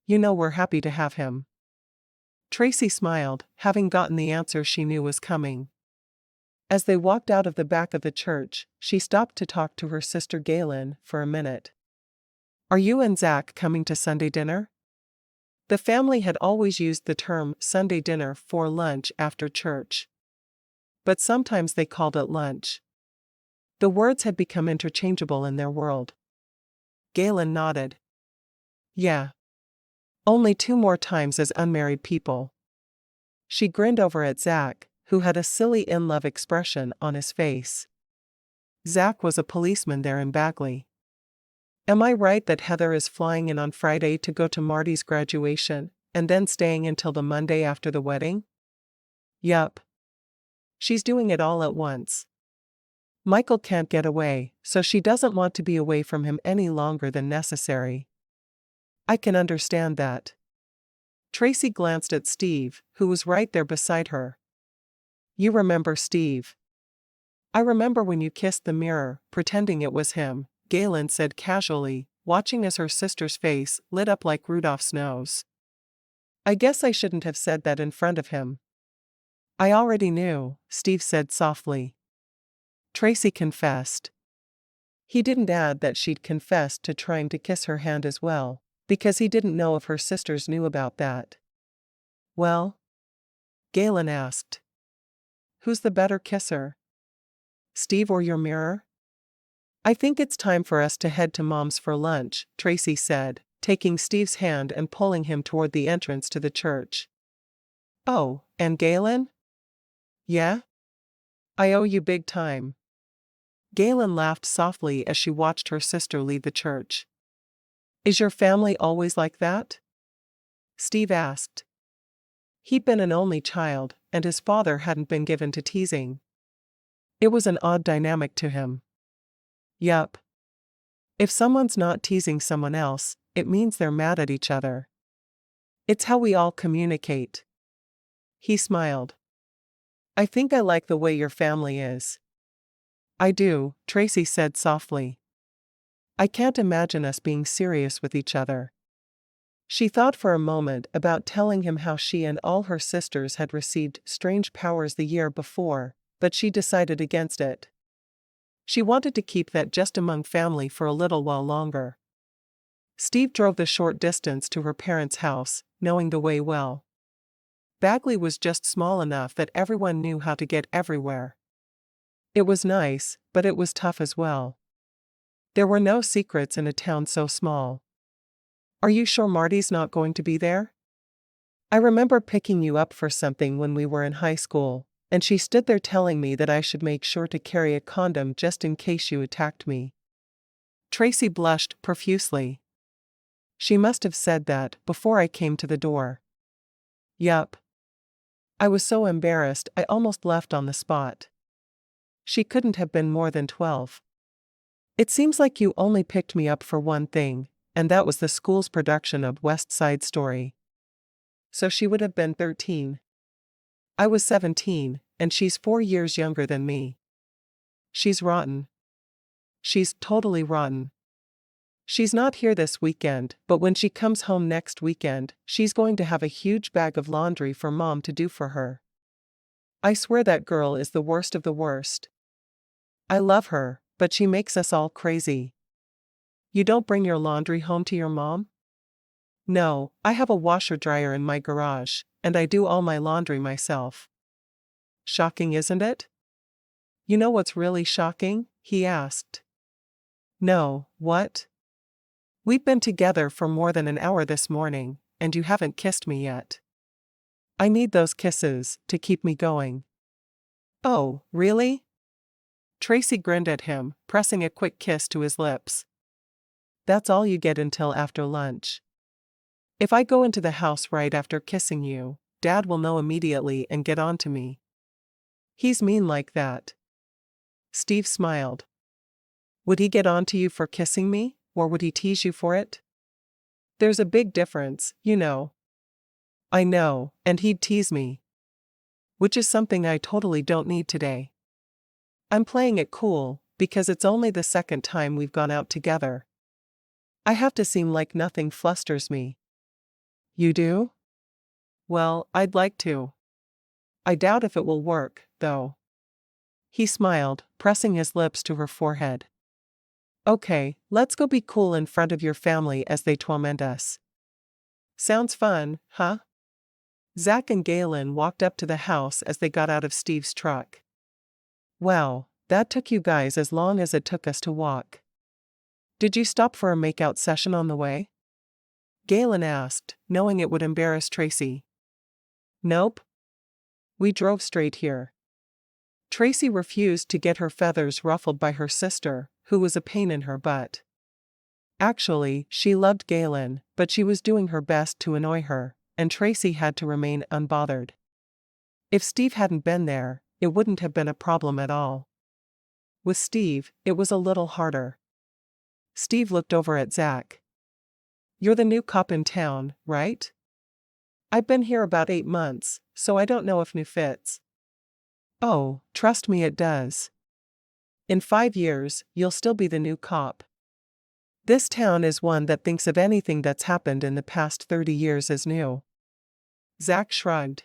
You know we're happy to have him." Tracy smiled, having gotten the answer she knew was coming. As they walked out of the back of the church, she stopped to talk to her sister Galen for a minute. "Are you and Zach coming to Sunday dinner?" The family had always used the term Sunday dinner for lunch after church. But sometimes they called it lunch. The words had become interchangeable in their world. Galen nodded. "Yeah. Only 2 more times as unmarried people." She grinned over at Zach, who had a silly in-love expression on his face. Zach was a policeman there in Bagley. "Am I right that Heather is flying in on Friday to go to Marty's graduation, and then staying until the Monday after the wedding?" "Yup. She's doing it all at once. Michael can't get away, so she doesn't want to be away from him any longer than necessary." "I can understand that." Tracy glanced at Steve, who was right there beside her. "You remember Steve?" "I remember when you kissed the mirror, pretending it was him," Galen said casually, watching as her sister's face lit up like Rudolph's nose. "I guess I shouldn't have said that in front of him." "I already knew," Steve said softly. Tracy confessed. He didn't add that she'd confessed to trying to kiss her hand as well, because he didn't know if her sisters knew about that. "Well?" Galen asked. "Who's the better kisser? Steve or your mirror?" "I think it's time for us to head to Mom's for lunch," Tracy said, taking Steve's hand and pulling him toward the entrance to the church. "Oh, and Galen?" "Yeah? I owe you big time." Galen laughed softly as she watched her sister leave the church. "Is your family always like that?" Steve asked. He'd been an only child, and his father hadn't been given to teasing. It was an odd dynamic to him. "Yup. If someone's not teasing someone else, it means they're mad at each other. It's how we all communicate." He smiled. "I think I like the way your family is." "I do," Tracy said softly. "I can't imagine us being serious with each other." She thought for a moment about telling him how she and all her sisters had received strange powers the year before, but she decided against it. She wanted to keep that just among family for a little while longer. Steve drove the short distance to her parents' house, knowing the way well. Bagley was just small enough that everyone knew how to get everywhere. It was nice, but it was tough as well. There were no secrets in a town so small. "Are you sure Marty's not going to be there? I remember picking you up for something when we were in high school, and she stood there telling me that I should make sure to carry a condom just in case you attacked me." Tracy blushed profusely. "She must have said that before I came to the door." "Yup. I was so embarrassed I almost left on the spot." She couldn't have been more than 12. "It seems like you only picked me up for one thing, and that was the school's production of West Side Story." So she would have been 13. I was 17, and she's 4 years younger than me. She's rotten. She's totally rotten. She's not here this weekend, but when she comes home next weekend, she's going to have a huge bag of laundry for Mom to do for her. I swear that girl is the worst of the worst. I love her, but she makes us all crazy." "You don't bring your laundry home to your mom?" "No, I have a washer-dryer in my garage, and I do all my laundry myself." "Shocking, isn't it?" "You know what's really shocking?" he asked. "No, what?" We've been together for more than an hour this morning, and you haven't kissed me yet. I need those kisses to keep me going. Oh, really? Tracy grinned at him, pressing a quick kiss to his lips. That's all you get until after lunch. If I go into the house right after kissing you, Dad will know immediately and get on to me. He's mean like that. Steve smiled. Would he get on to you for kissing me, or would he tease you for it? There's a big difference, you know. I know, and he'd tease me. Which is something I totally don't need today. I'm playing it cool, because it's only the second time we've gone out together. I have to seem like nothing flusters me. You do? Well, I'd like to. I doubt if it will work, though. He smiled, pressing his lips to her forehead. Okay, let's go be cool in front of your family as they torment us. Sounds fun, huh? Zach and Galen walked up to the house as they got out of Steve's truck. Wow, that took you guys as long as it took us to walk. Did you stop for a makeout session on the way? Galen asked, knowing it would embarrass Tracy. Nope. We drove straight here. Tracy refused to get her feathers ruffled by her sister, who was a pain in her butt. Actually, she loved Galen, but she was doing her best to annoy her, and Tracy had to remain unbothered. If Steve hadn't been there, it wouldn't have been a problem at all. With Steve, it was a little harder. Steve looked over at Zach. You're the new cop in town, right? I've been here about 8 months, so I don't know if new fits. Oh, trust me, it does. In 5 years, you'll still be the new cop. This town is one that thinks of anything that's happened in the past 30 years as new. Zach shrugged.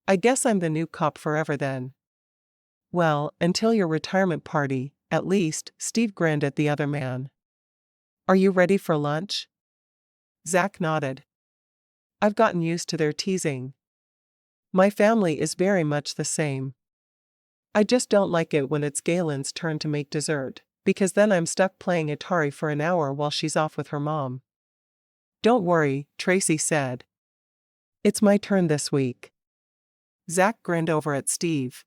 I guess I'm the new cop forever then. Well, until your retirement party, at least, Steve grinned at the other man. Are you ready for lunch? Zach nodded. I've gotten used to their teasing. My family is very much the same. I just don't like it when it's Galen's turn to make dessert, because then I'm stuck playing Atari for an hour while she's off with her mom. Don't worry, Tracy said. It's my turn this week. Zach grinned over at Steve.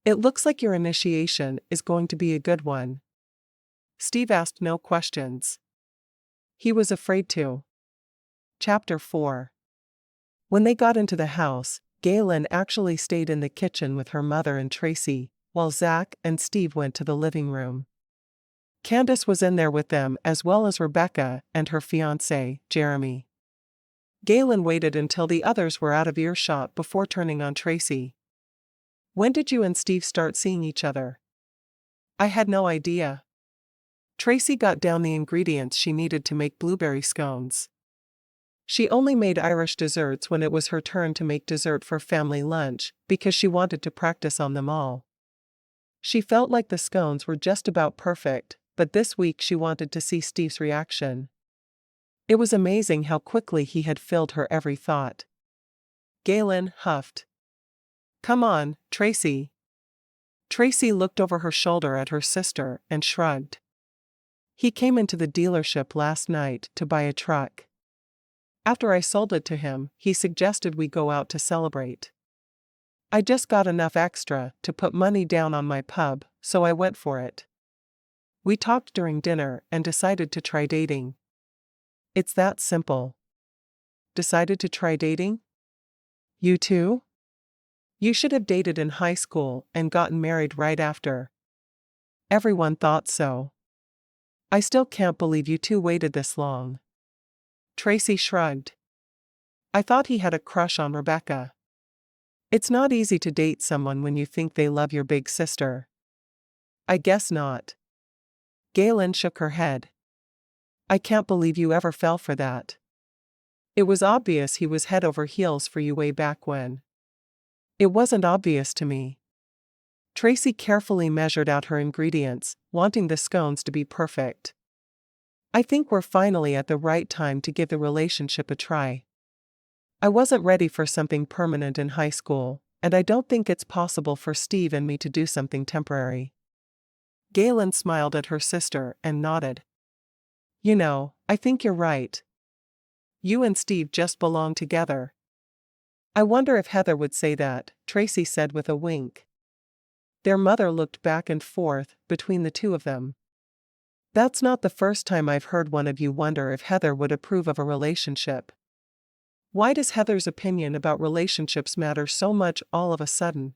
It looks like your initiation is going to be a good one. Steve asked no questions. He was afraid to. Chapter 4. When they got into the house, Galen actually stayed in the kitchen with her mother and Tracy, while Zach and Steve went to the living room. Candace was in there with them as well as Rebecca and her fiancé, Jeremy. Galen waited until the others were out of earshot before turning on Tracy. When did you and Steve start seeing each other? I had no idea. Tracy got down the ingredients she needed to make blueberry scones. She only made Irish desserts when it was her turn to make dessert for family lunch, because she wanted to practice on them all. She felt like the scones were just about perfect, but this week she wanted to see Steve's reaction. It was amazing how quickly he had filled her every thought. Galen huffed. Come on, Tracy. Tracy looked over her shoulder at her sister and shrugged. He came into the dealership last night to buy a truck. After I sold it to him, he suggested we go out to celebrate. I just got enough extra to put money down on my pub, so I went for it. We talked during dinner and decided to try dating. It's that simple. Decided to try dating? You too? You should have dated in high school and gotten married right after. Everyone thought so. I still can't believe you two waited this long. Tracy shrugged. I thought he had a crush on Rebecca. It's not easy to date someone when you think they love your big sister. I guess not. Galen shook her head. I can't believe you ever fell for that. It was obvious he was head over heels for you way back when. It wasn't obvious to me. Tracy carefully measured out her ingredients, wanting the scones to be perfect. I think we're finally at the right time to give the relationship a try. I wasn't ready for something permanent in high school, and I don't think it's possible for Steve and me to do something temporary. Galen smiled at her sister and nodded. I think you're right. You and Steve just belong together. I wonder if Heather would say that, Tracy said with a wink. Their mother looked back and forth between the two of them. That's not the first time I've heard one of you wonder if Heather would approve of a relationship. Why does Heather's opinion about relationships matter so much all of a sudden?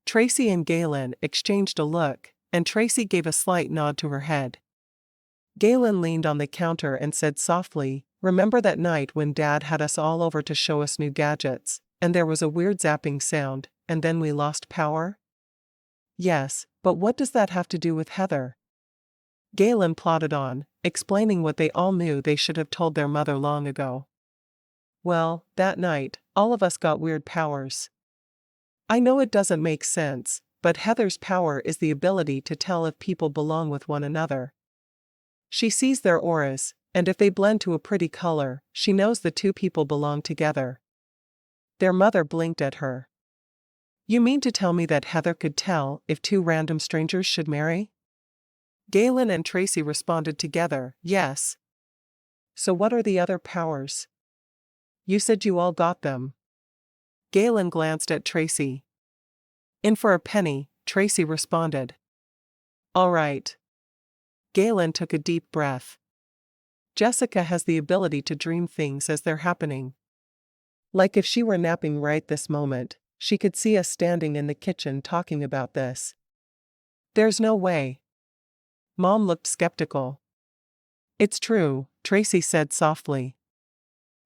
Tracy and Galen exchanged a look, and Tracy gave a slight nod to her head. Galen leaned on the counter and said softly, "Remember that night when Dad had us all over to show us new gadgets, and there was a weird zapping sound, and then we lost power?" "Yes, but what does that have to do with Heather?" Galen plodded on, explaining what they all knew they should have told their mother long ago. "Well, that night, all of us got weird powers. I know it doesn't make sense, but Heather's power is the ability to tell if people belong with one another. She sees their auras, and if they blend to a pretty color, she knows the two people belong together." Their mother blinked at her. "You mean to tell me that Heather could tell if two random strangers should marry?" Galen and Tracy responded together, "Yes." "So what are the other powers? You said you all got them." Galen glanced at Tracy. "In for a penny," Tracy responded. "All right." Galen took a deep breath. "Jessica has the ability to dream things as they're happening. Like if she were napping right this moment, she could see us standing in the kitchen talking about this." "There's no way." Mom looked skeptical. "It's true," Tracy said softly.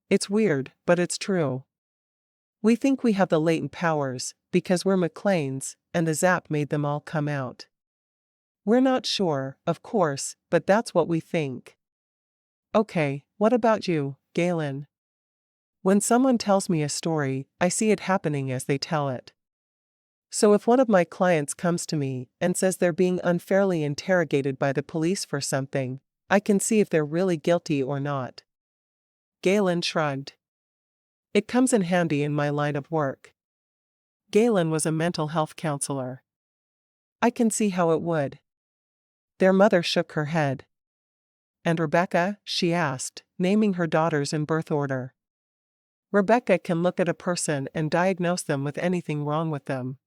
"It's weird, but it's true. We think we have the latent powers, because we're McClains, and the zap made them all come out. We're not sure, of course, but that's what we think." "Okay, what about you, Galen?" "When someone tells me a story, I see it happening as they tell it. So if one of my clients comes to me and says they're being unfairly interrogated by the police for something, I can see if they're really guilty or not." Galen shrugged. "It comes in handy in my line of work." Galen was a mental health counselor. "I can see how it would." Their mother shook her head. "And Rebecca?" she asked, naming her daughters in birth order. "Rebecca can look at a person and diagnose them with anything wrong with them.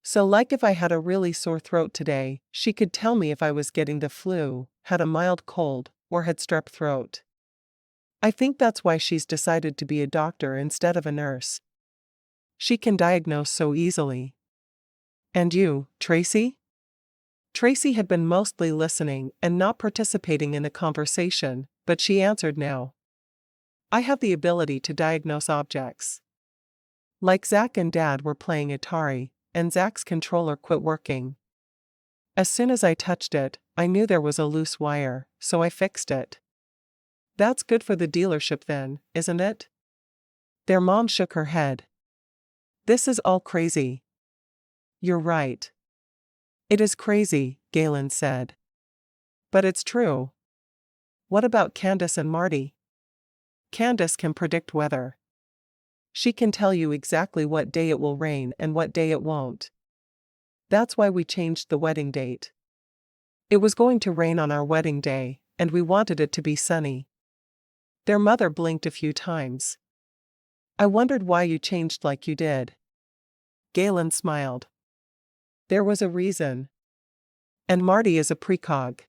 So like if I had a really sore throat today, she could tell me if I was getting the flu, had a mild cold, or had strep throat. I think that's why she's decided to be a doctor instead of a nurse. She can diagnose so easily." "And you, Tracy?" Tracy had been mostly listening and not participating in the conversation, but she answered now. "I have the ability to diagnose objects. Like Zach and Dad were playing Atari, and Zach's controller quit working. As soon as I touched it, I knew there was a loose wire, so I fixed it. That's good for the dealership then, isn't it?" Their mom shook her head. "This is all crazy." "You're right. It is crazy," Galen said. "But it's true. What about Candace and Marty?" "Candace can predict weather. She can tell you exactly what day it will rain and what day it won't. That's why we changed the wedding date. It was going to rain on our wedding day, and we wanted it to be sunny." Their mother blinked a few times. "I wondered why you changed like you did." Galen smiled. "There was a reason. And Marty is a precog.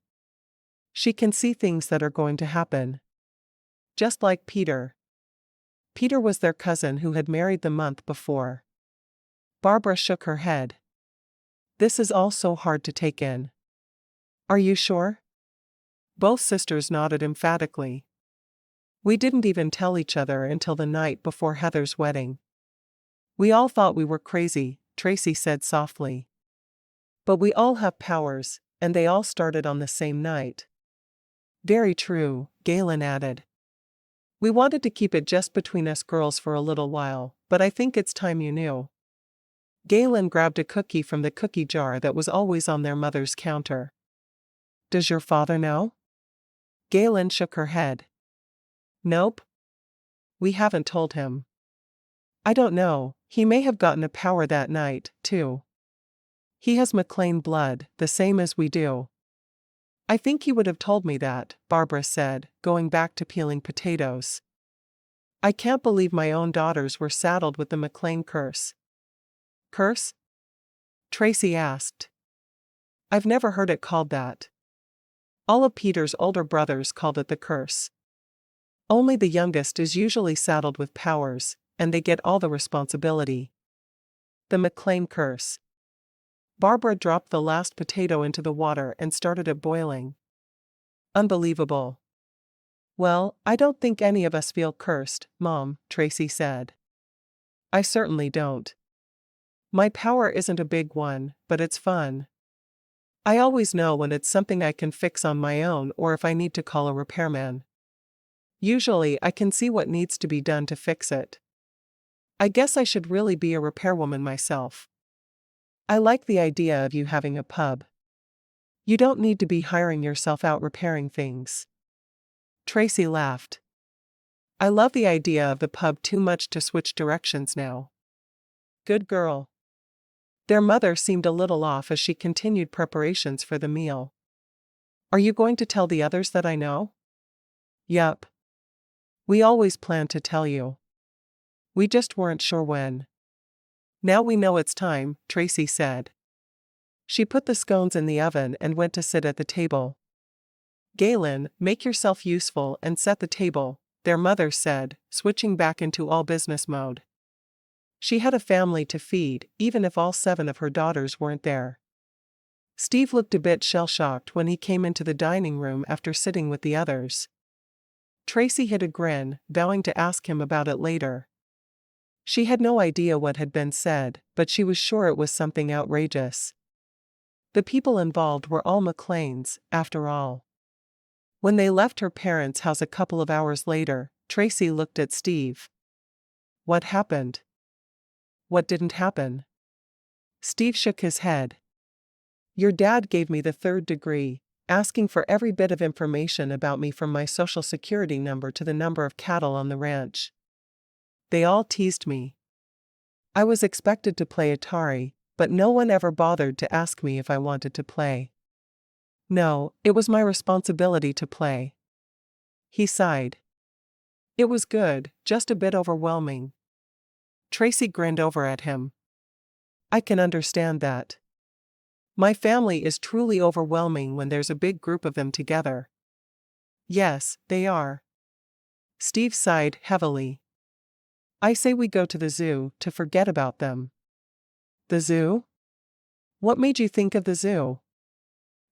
She can see things that are going to happen. Just like Peter. Peter was their cousin who had married the month before." Barbara shook her head. "This is all so hard to take in." "Are you sure?" Both sisters nodded emphatically. "We didn't even tell each other until the night before Heather's wedding. We all thought we were crazy," Tracy said softly. "But we all have powers, and they all started on the same night." "Very true," Galen added. "We wanted to keep it just between us girls for a little while, but I think it's time you knew." Galen grabbed a cookie from the cookie jar that was always on their mother's counter. "Does your father know?" Galen shook her head. "Nope. We haven't told him. I don't know, he may have gotten a power that night, too. He has McClain blood, the same as we do." I think he would have told me that, Barbara said, going back to peeling potatoes. I can't believe my own daughters were saddled with the McClain curse. Curse? Tracy asked. I've never heard it called that. All of Peter's older brothers called it the curse. Only the youngest is usually saddled with powers, and they get all the responsibility. The McClain curse. Barbara dropped the last potato into the water and started it boiling. Unbelievable. Well, I don't think any of us feel cursed, Mom, Tracy said. I certainly don't. My power isn't a big one, but it's fun. I always know when it's something I can fix on my own or if I need to call a repairman. Usually I can see what needs to be done to fix it. I guess I should really be a repairwoman myself. I like the idea of you having a pub. You don't need to be hiring yourself out repairing things. Tracy laughed. I love the idea of the pub too much to switch directions now. Good girl. Their mother seemed a little off as she continued preparations for the meal. Are you going to tell the others that I know? Yup. We always planned to tell you. We just weren't sure when. Now we know it's time, Tracy said. She put the scones in the oven and went to sit at the table. Galen, make yourself useful and set the table, their mother said, switching back into all business mode. She had a family to feed, even if all 7 of her daughters weren't there. Steve looked a bit shell-shocked when he came into the dining room after sitting with the others. Tracy hid a grin, vowing to ask him about it later. She had no idea what had been said, but she was sure it was something outrageous. The people involved were all McClains, after all. When they left her parents' house a couple of hours later, Tracy looked at Steve. What happened? What didn't happen? Steve shook his head. Your dad gave me the 3rd degree, asking for every bit of information about me from my social security number to the number of cattle on the ranch. They all teased me. I was expected to play Atari, but no one ever bothered to ask me if I wanted to play. No, it was my responsibility to play. He sighed. It was good, just a bit overwhelming. Tracy grinned over at him. I can understand that. My family is truly overwhelming when there's a big group of them together. Yes, they are. Steve sighed heavily. I say we go to the zoo to forget about them. The zoo? What made you think of the zoo?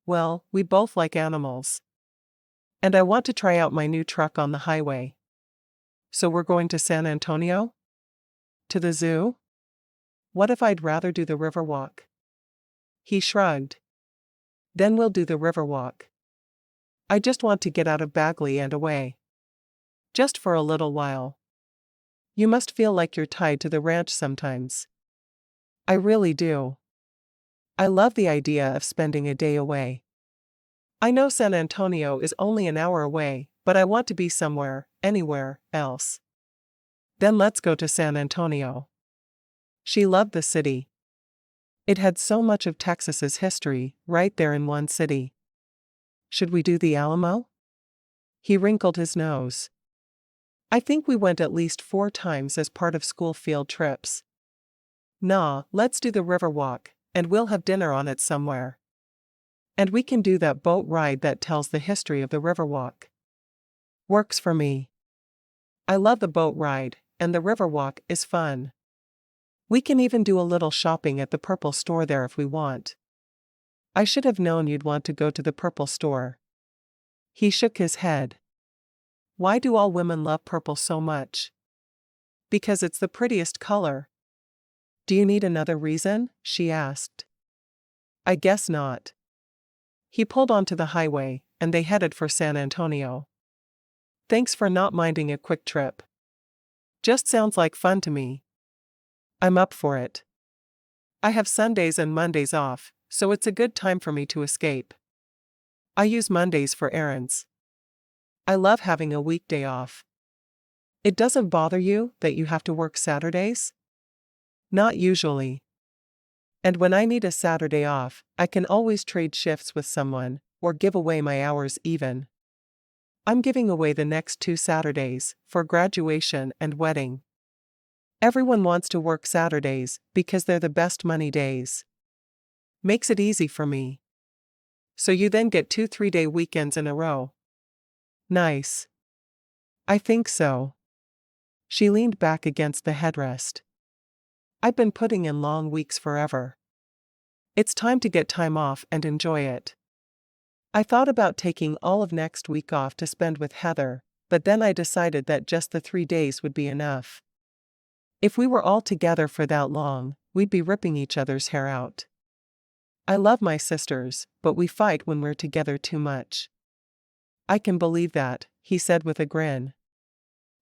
Well, we both like animals. And I want to try out my new truck on the highway. So we're going to San Antonio? To the zoo? What if I'd rather do the Riverwalk? He shrugged. Then we'll do the Riverwalk. I just want to get out of Bagley and away. Just for a little while. You must feel like you're tied to the ranch sometimes. I really do. I love the idea of spending a day away. I know San Antonio is only an hour away, but I want to be somewhere, anywhere, else. Then let's go to San Antonio. She loved the city. It had so much of Texas's history, right there in one city. Should we do the Alamo? He wrinkled his nose. I think we went at least 4 times as part of school field trips. Nah, let's do the Riverwalk, and we'll have dinner on it somewhere. And we can do that boat ride that tells the history of the Riverwalk. Works for me. I love the boat ride, and the Riverwalk is fun. We can even do a little shopping at the Purple store there if we want. I should have known you'd want to go to the Purple store. He shook his head. Why do all women love purple so much? Because it's the prettiest color. Do you need another reason? She asked. I guess not. He pulled onto the highway, and they headed for San Antonio. Thanks for not minding a quick trip. Just sounds like fun to me. I'm up for it. I have Sundays and Mondays off, so it's a good time for me to escape. I use Mondays for errands. I love having a weekday off. It doesn't bother you that you have to work Saturdays? Not usually. And when I need a Saturday off, I can always trade shifts with someone, or give away my hours even. I'm giving away the next 2 Saturdays, for graduation and wedding. Everyone wants to work Saturdays, because they're the best money days. Makes it easy for me. So you then get 2 3-day weekends in a row. Nice. I think so. She leaned back against the headrest. I've been putting in long weeks forever. It's time to get time off and enjoy it. I thought about taking all of next week off to spend with Heather, but then I decided that just the 3 days would be enough. If we were all together for that long, we'd be ripping each other's hair out. I love my sisters, but we fight when we're together too much. I can believe that, he said with a grin.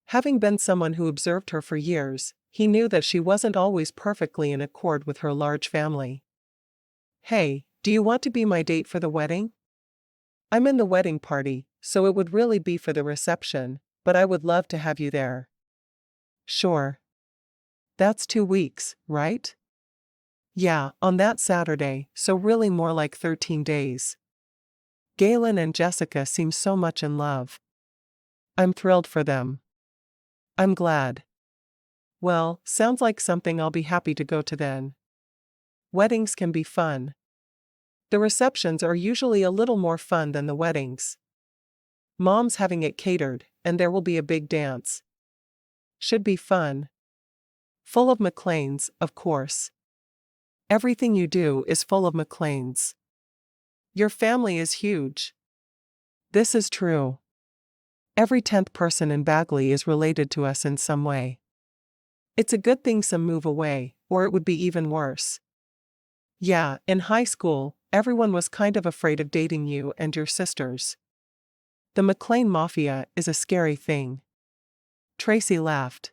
Having been someone who observed her for years, he knew that she wasn't always perfectly in accord with her large family. Hey, do you want to be my date for the wedding? I'm in the wedding party, so it would really be for the reception, but I would love to have you there. Sure. That's 2 weeks, right? Yeah, on that Saturday, so really more like 13 days. Galen and Jessica seem so much in love. I'm thrilled for them. I'm glad. Well, sounds like something I'll be happy to go to then. Weddings can be fun. The receptions are usually a little more fun than the weddings. Mom's having it catered, and there will be a big dance. Should be fun. Full of McClains, of course. Everything you do is full of McClains. Your family is huge. This is true. Every 10th person in Bagley is related to us in some way. It's a good thing some move away, or it would be even worse. Yeah, in high school, everyone was kind of afraid of dating you and your sisters. The McClain Mafia is a scary thing. Tracy laughed.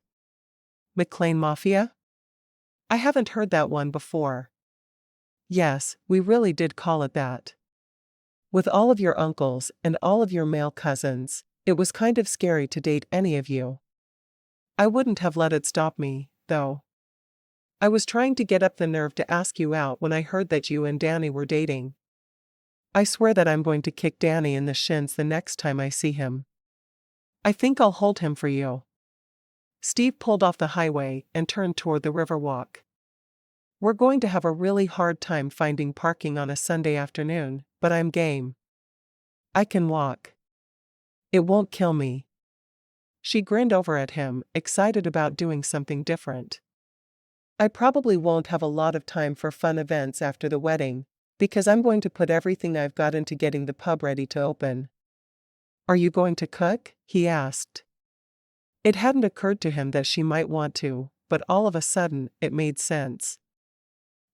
McClain Mafia? I haven't heard that one before. Yes, we really did call it that. With all of your uncles and all of your male cousins, it was kind of scary to date any of you. I wouldn't have let it stop me, though. I was trying to get up the nerve to ask you out when I heard that you and Danny were dating. I swear that I'm going to kick Danny in the shins the next time I see him. I think I'll hold him for you. Steve pulled off the highway and turned toward the Riverwalk. We're going to have a really hard time finding parking on a Sunday afternoon, but I'm game. I can walk. It won't kill me. She grinned over at him, excited about doing something different. I probably won't have a lot of time for fun events after the wedding, because I'm going to put everything I've got into getting the pub ready to open. Are you going to cook? He asked. It hadn't occurred to him that she might want to, but all of a sudden, it made sense.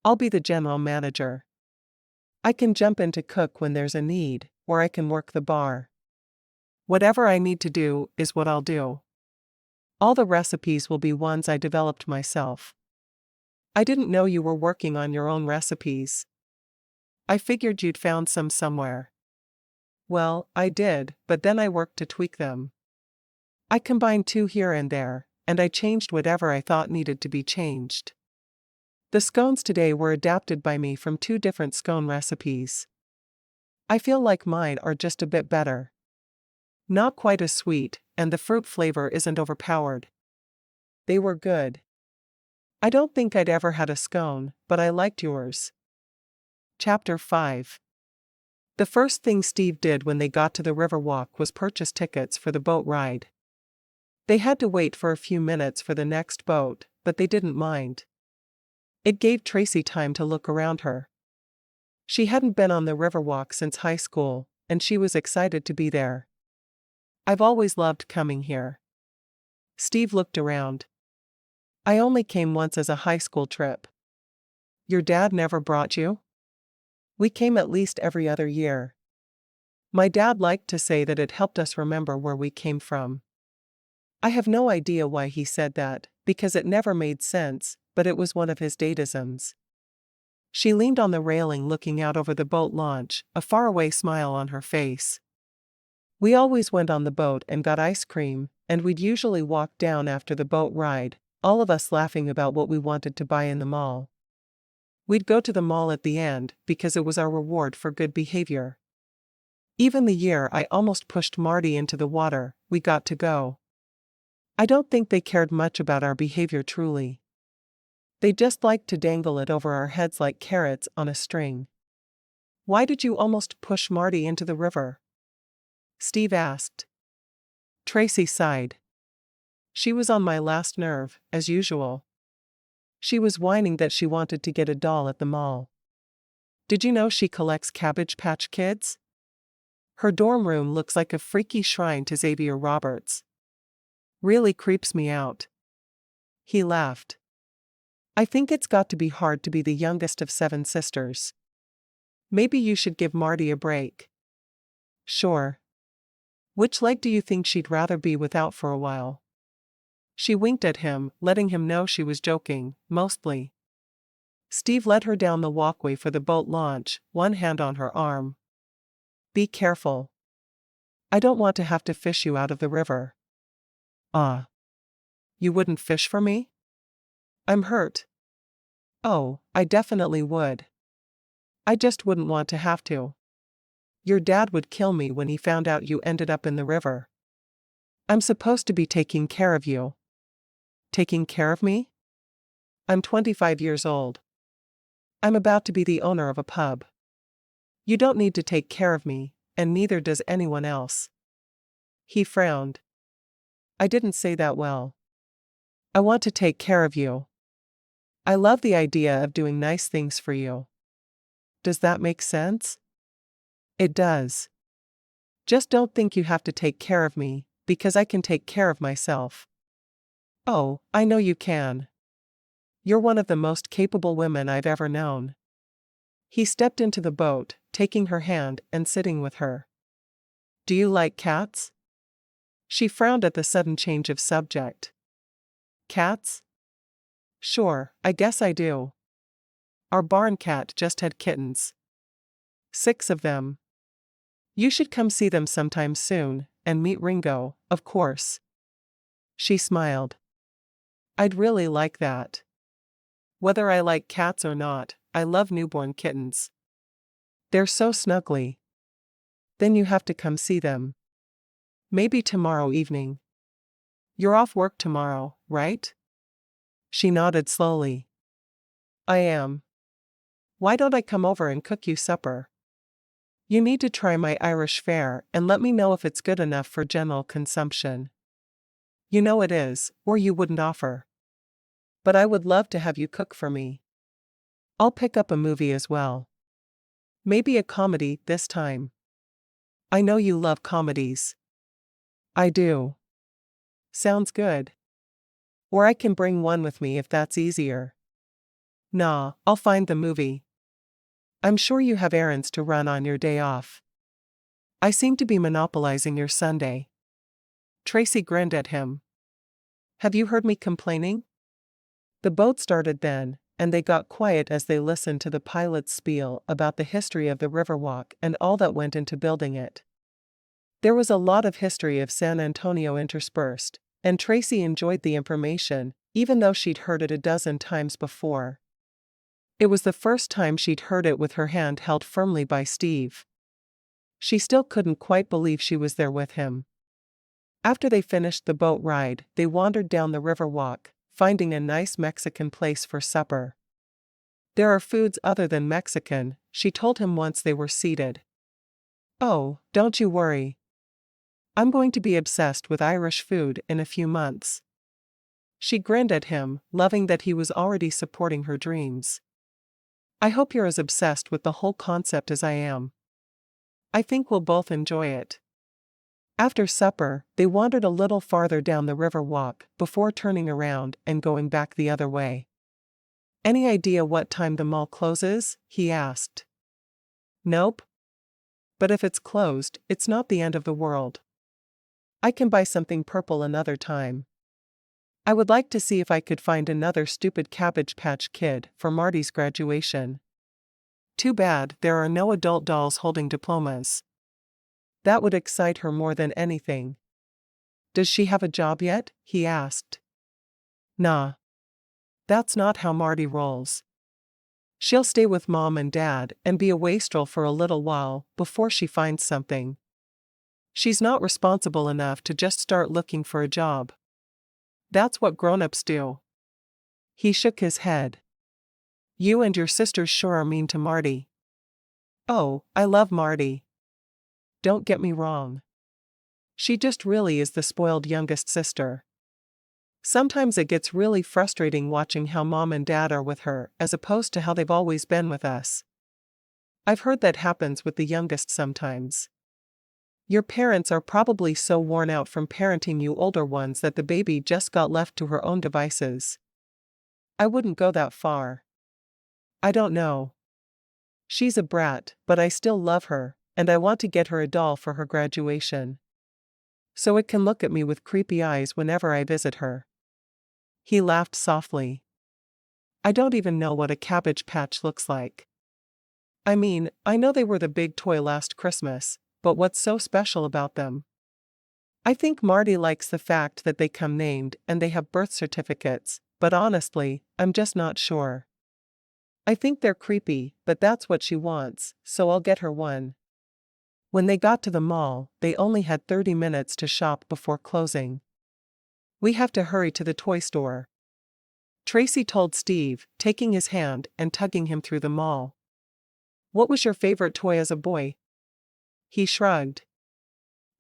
I'll be the general manager. I can jump in to cook when there's a need, or I can work the bar. Whatever I need to do is what I'll do. All the recipes will be ones I developed myself. I didn't know you were working on your own recipes. I figured you'd found some somewhere. Well, I did, but then I worked to tweak them. I combined 2 here and there, and I changed whatever I thought needed to be changed. The scones today were adapted by me from 2 different scone recipes. I feel like mine are just a bit better. Not quite as sweet, and the fruit flavor isn't overpowered. They were good. I don't think I'd ever had a scone, but I liked yours. Chapter 5. The first thing Steve did when they got to the Riverwalk was purchase tickets for the boat ride. They had to wait for a few minutes for the next boat, but they didn't mind. It gave Tracy time to look around her. She hadn't been on the Riverwalk since high school, and she was excited to be there. I've always loved coming here. Steve looked around. I only came once as a high school trip. Your dad never brought you? We came at least every other year. My dad liked to say that it helped us remember where we came from. I have no idea why he said that, because it never made sense, but it was one of his datisms. She leaned on the railing looking out over the boat launch, a faraway smile on her face. We always went on the boat and got ice cream, and we'd usually walk down after the boat ride, all of us laughing about what we wanted to buy in the mall. We'd go to the mall at the end because it was our reward for good behavior. Even the year I almost pushed Marty into the water, we got to go. I don't think they cared much about our behavior truly. They just liked to dangle it over our heads like carrots on a string. Why did you almost push Marty into the river? Steve asked. Tracy sighed. She was on my last nerve, as usual. She was whining that she wanted to get a doll at the mall. Did you know she collects Cabbage Patch Kids? Her dorm room looks like a freaky shrine to Xavier Roberts. Really creeps me out. He laughed. I think it's got to be hard to be the youngest of 7 sisters. Maybe you should give Marty a break. Sure. Which leg do you think she'd rather be without for a while? She winked at him, letting him know she was joking, mostly. Steve led her down the walkway for the boat launch, one hand on her arm. Be careful. I don't want to have to fish you out of the river. You wouldn't fish for me? I'm hurt. Oh, I definitely would. I just wouldn't want to have to. Your dad would kill me when he found out you ended up in the river. I'm supposed to be taking care of you. Taking care of me? I'm 25 years old. I'm about to be the owner of a pub. You don't need to take care of me, and neither does anyone else. He frowned. I didn't say that well. I want to take care of you. I love the idea of doing nice things for you. Does that make sense? It does. Just don't think you have to take care of me, because I can take care of myself. Oh, I know you can. You're one of the most capable women I've ever known. He stepped into the boat, taking her hand and sitting with her. Do you like cats? She frowned at the sudden change of subject. Cats? Sure, I guess I do. Our barn cat just had kittens. 6 of them. You should come see them sometime soon, and meet Ringo, of course. She smiled. I'd really like that. Whether I like cats or not, I love newborn kittens. They're so snuggly. Then you have to come see them. Maybe tomorrow evening. You're off work tomorrow, right? She nodded slowly. I am. Why don't I come over and cook you supper? You need to try my Irish fare and let me know if it's good enough for general consumption. You know it is, or you wouldn't offer. But I would love to have you cook for me. I'll pick up a movie as well. Maybe a comedy this time. I know you love comedies. I do. Sounds good. Or I can bring one with me if that's easier. Nah, I'll find the movie. I'm sure you have errands to run on your day off. I seem to be monopolizing your Sunday. Tracy grinned at him. Have you heard me complaining? The boat started then, and they got quiet as they listened to the pilot's spiel about the history of the Riverwalk and all that went into building it. There was a lot of history of San Antonio interspersed, and Tracy enjoyed the information, even though she'd heard it a dozen times before. It was the first time she'd heard it with her hand held firmly by Steve. She still couldn't quite believe she was there with him. After they finished the boat ride, they wandered down the Riverwalk, finding a nice Mexican place for supper. There are foods other than Mexican, she told him once they were seated. Oh, don't you worry. I'm going to be obsessed with Irish food in a few months. She grinned at him, loving that he was already supporting her dreams. I hope you're as obsessed with the whole concept as I am. I think we'll both enjoy it. After supper, they wandered a little farther down the Riverwalk before turning around and going back the other way. Any idea what time the mall closes? He asked. Nope. But if it's closed, it's not the end of the world. I can buy something purple another time. I would like to see if I could find another stupid Cabbage Patch Kid for Marty's graduation. Too bad there are no adult dolls holding diplomas. That would excite her more than anything. Does she have a job yet? He asked. Nah. That's not how Marty rolls. She'll stay with Mom and Dad and be a wastrel for a little while before she finds something. She's not responsible enough to just start looking for a job. That's what grown-ups do. He shook his head. You and your sisters sure are mean to Marty. Oh, I love Marty. Don't get me wrong. She just really is the spoiled youngest sister. Sometimes it gets really frustrating watching how Mom and Dad are with her as opposed to how they've always been with us. I've heard that happens with the youngest sometimes. Your parents are probably so worn out from parenting you older ones that the baby just got left to her own devices. I wouldn't go that far. I don't know. She's a brat, but I still love her, and I want to get her a doll for her graduation. So it can look at me with creepy eyes whenever I visit her. He laughed softly. I don't even know what a Cabbage Patch looks like. I mean, I know they were the big toy last Christmas, but what's so special about them? I think Marty likes the fact that they come named and they have birth certificates, but honestly, I'm just not sure. I think they're creepy, but that's what she wants, so I'll get her one. When they got to the mall, they only had 30 minutes to shop before closing. We have to hurry to the toy store, Tracy told Steve, taking his hand and tugging him through the mall. What was your favorite toy as a boy? He shrugged.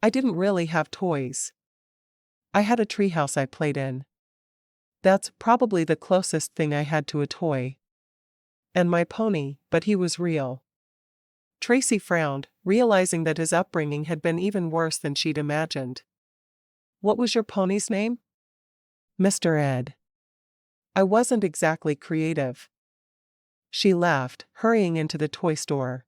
I didn't really have toys. I had a treehouse I played in. That's probably the closest thing I had to a toy. And my pony, but he was real. Tracy frowned, realizing that his upbringing had been even worse than she'd imagined. What was your pony's name? Mr. Ed. I wasn't exactly creative. She laughed, hurrying into the toy store.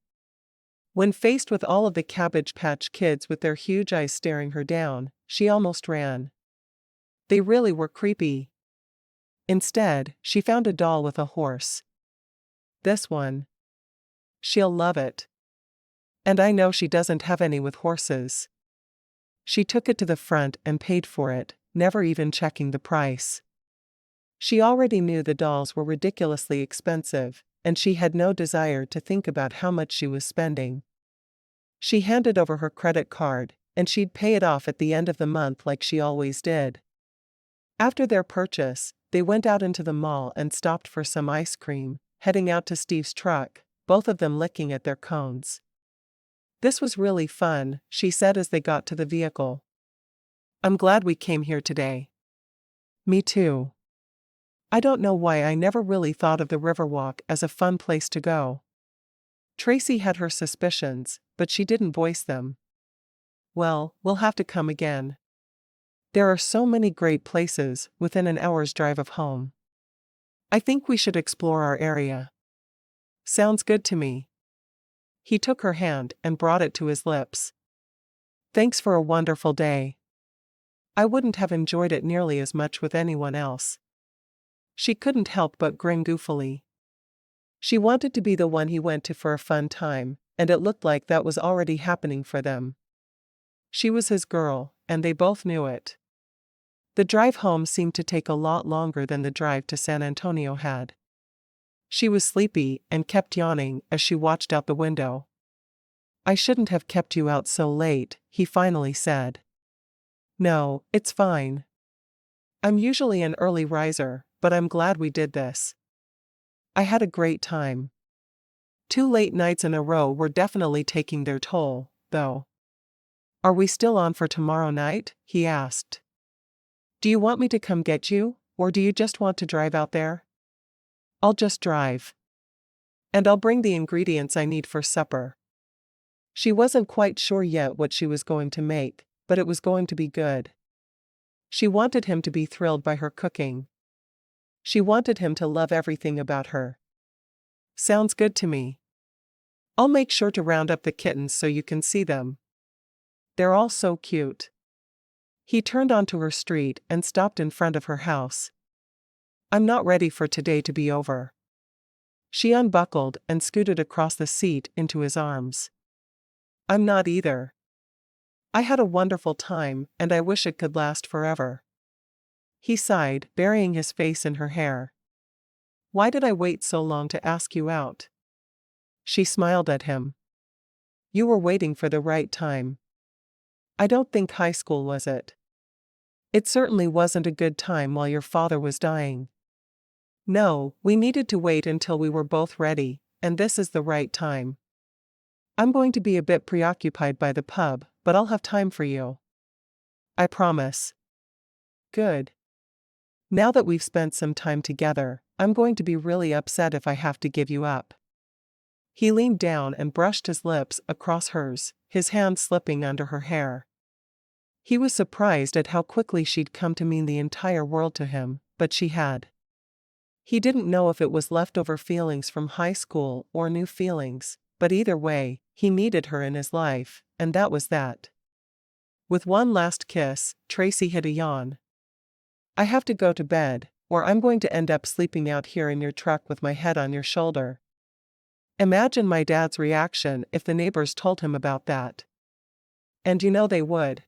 When faced with all of the Cabbage Patch Kids with their huge eyes staring her down, she almost ran. They really were creepy. Instead, she found a doll with a horse. This one. She'll love it. And I know she doesn't have any with horses. She took it to the front and paid for it, never even checking the price. She already knew the dolls were ridiculously expensive, and she had no desire to think about how much she was spending. She handed over her credit card, and she'd pay it off at the end of the month like she always did. After their purchase, they went out into the mall and stopped for some ice cream, heading out to Steve's truck, both of them licking at their cones. This was really fun, she said as they got to the vehicle. I'm glad we came here today. Me too. I don't know why I never really thought of the Riverwalk as a fun place to go. Tracy had her suspicions, but she didn't voice them. Well, we'll have to come again. There are so many great places within an hour's drive of home. I think we should explore our area. Sounds good to me. He took her hand and brought it to his lips. Thanks for a wonderful day. I wouldn't have enjoyed it nearly as much with anyone else. She couldn't help but grin goofily. She wanted to be the one he went to for a fun time, and it looked like that was already happening for them. She was his girl, and they both knew it. The drive home seemed to take a lot longer than the drive to San Antonio had. She was sleepy and kept yawning as she watched out the window. I shouldn't have kept you out so late, he finally said. No, it's fine. I'm usually an early riser, but I'm glad we did this. I had a great time. 2 late nights in a row were definitely taking their toll, though. Are we still on for tomorrow night? He asked. Do you want me to come get you, or do you just want to drive out there? I'll just drive. And I'll bring the ingredients I need for supper. She wasn't quite sure yet what she was going to make, but it was going to be good. She wanted him to be thrilled by her cooking. She wanted him to love everything about her. Sounds good to me. I'll make sure to round up the kittens so you can see them. They're all so cute. He turned onto her street and stopped in front of her house. I'm not ready for today to be over. She unbuckled and scooted across the seat into his arms. I'm not either. I had a wonderful time, and I wish it could last forever. He sighed, burying his face in her hair. Why did I wait so long to ask you out? She smiled at him. You were waiting for the right time. I don't think high school was it. It certainly wasn't a good time while your father was dying. No, we needed to wait until we were both ready, and this is the right time. I'm going to be a bit preoccupied by the pub, but I'll have time for you. I promise. Good. Now that we've spent some time together, I'm going to be really upset if I have to give you up. He leaned down and brushed his lips across hers, his hand slipping under her hair. He was surprised at how quickly she'd come to mean the entire world to him, but she had. He didn't know if it was leftover feelings from high school or new feelings, but either way, he needed her in his life, and that was that. With one last kiss, Tracy hit a yawn. I have to go to bed, or I'm going to end up sleeping out here in your truck with my head on your shoulder. Imagine my dad's reaction if the neighbors told him about that. And you know they would.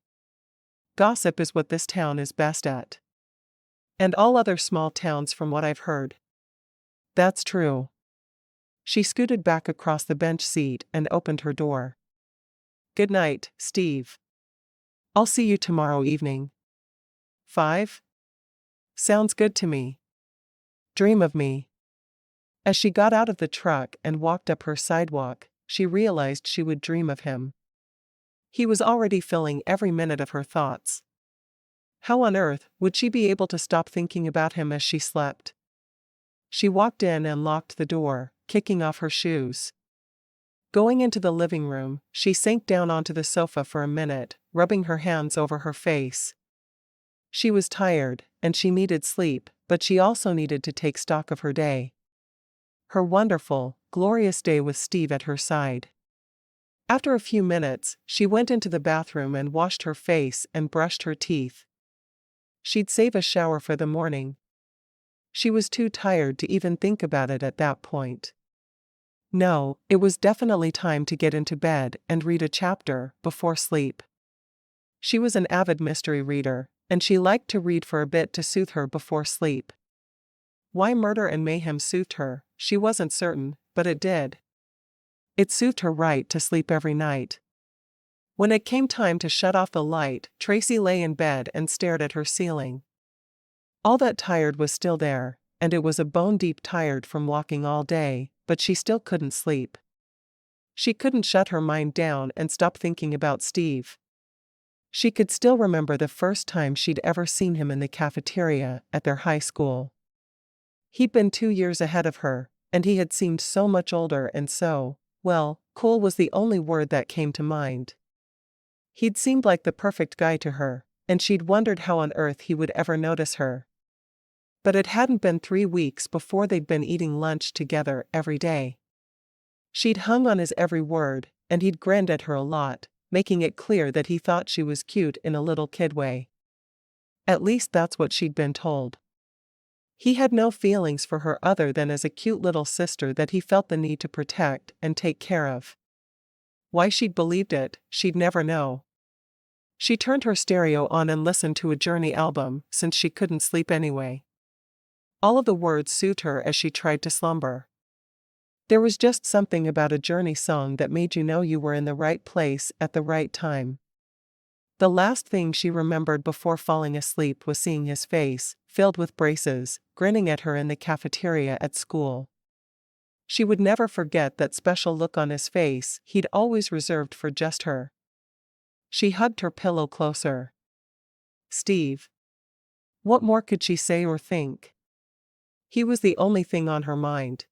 Gossip is what this town is best at. And all other small towns from what I've heard. That's true. She scooted back across the bench seat and opened her door. Good night, Steve. I'll see you tomorrow evening. 5? Sounds good to me. Dream of me. As she got out of the truck and walked up her sidewalk, she realized she would dream of him. He was already filling every minute of her thoughts. How on earth would she be able to stop thinking about him as she slept? She walked in and locked the door, kicking off her shoes. Going into the living room, she sank down onto the sofa for a minute, rubbing her hands over her face. She was tired, and she needed sleep, but she also needed to take stock of her day. Her wonderful, glorious day with Steve at her side. After a few minutes, she went into the bathroom and washed her face and brushed her teeth. She'd save a shower for the morning. She was too tired to even think about it at that point. No, it was definitely time to get into bed and read a chapter before sleep. She was an avid mystery reader, and she liked to read for a bit to soothe her before sleep. Why murder and mayhem soothed her, she wasn't certain, but it did. It soothed her right to sleep every night. When it came time to shut off the light, Tracy lay in bed and stared at her ceiling. All that tired was still there, and it was a bone-deep tired from walking all day, but she still couldn't sleep. She couldn't shut her mind down and stop thinking about Steve. She could still remember the first time she'd ever seen him in the cafeteria at their high school. He'd been 2 years ahead of her, and he had seemed so much older and so, well, cool was the only word that came to mind. He'd seemed like the perfect guy to her, and she'd wondered how on earth he would ever notice her. But it hadn't been 3 weeks before they'd been eating lunch together every day. She'd hung on his every word, and he'd grinned at her a lot, making it clear that he thought she was cute in a little kid way. At least that's what she'd been told. He had no feelings for her other than as a cute little sister that he felt the need to protect and take care of. Why she'd believed it, she'd never know. She turned her stereo on and listened to a Journey album, since she couldn't sleep anyway. All of the words soothed her as she tried to slumber. There was just something about a Journey song that made you know you were in the right place at the right time. The last thing she remembered before falling asleep was seeing his face, filled with braces, grinning at her in the cafeteria at school. She would never forget that special look on his face he'd always reserved for just her. She hugged her pillow closer. Steve. What more could she say or think? He was the only thing on her mind.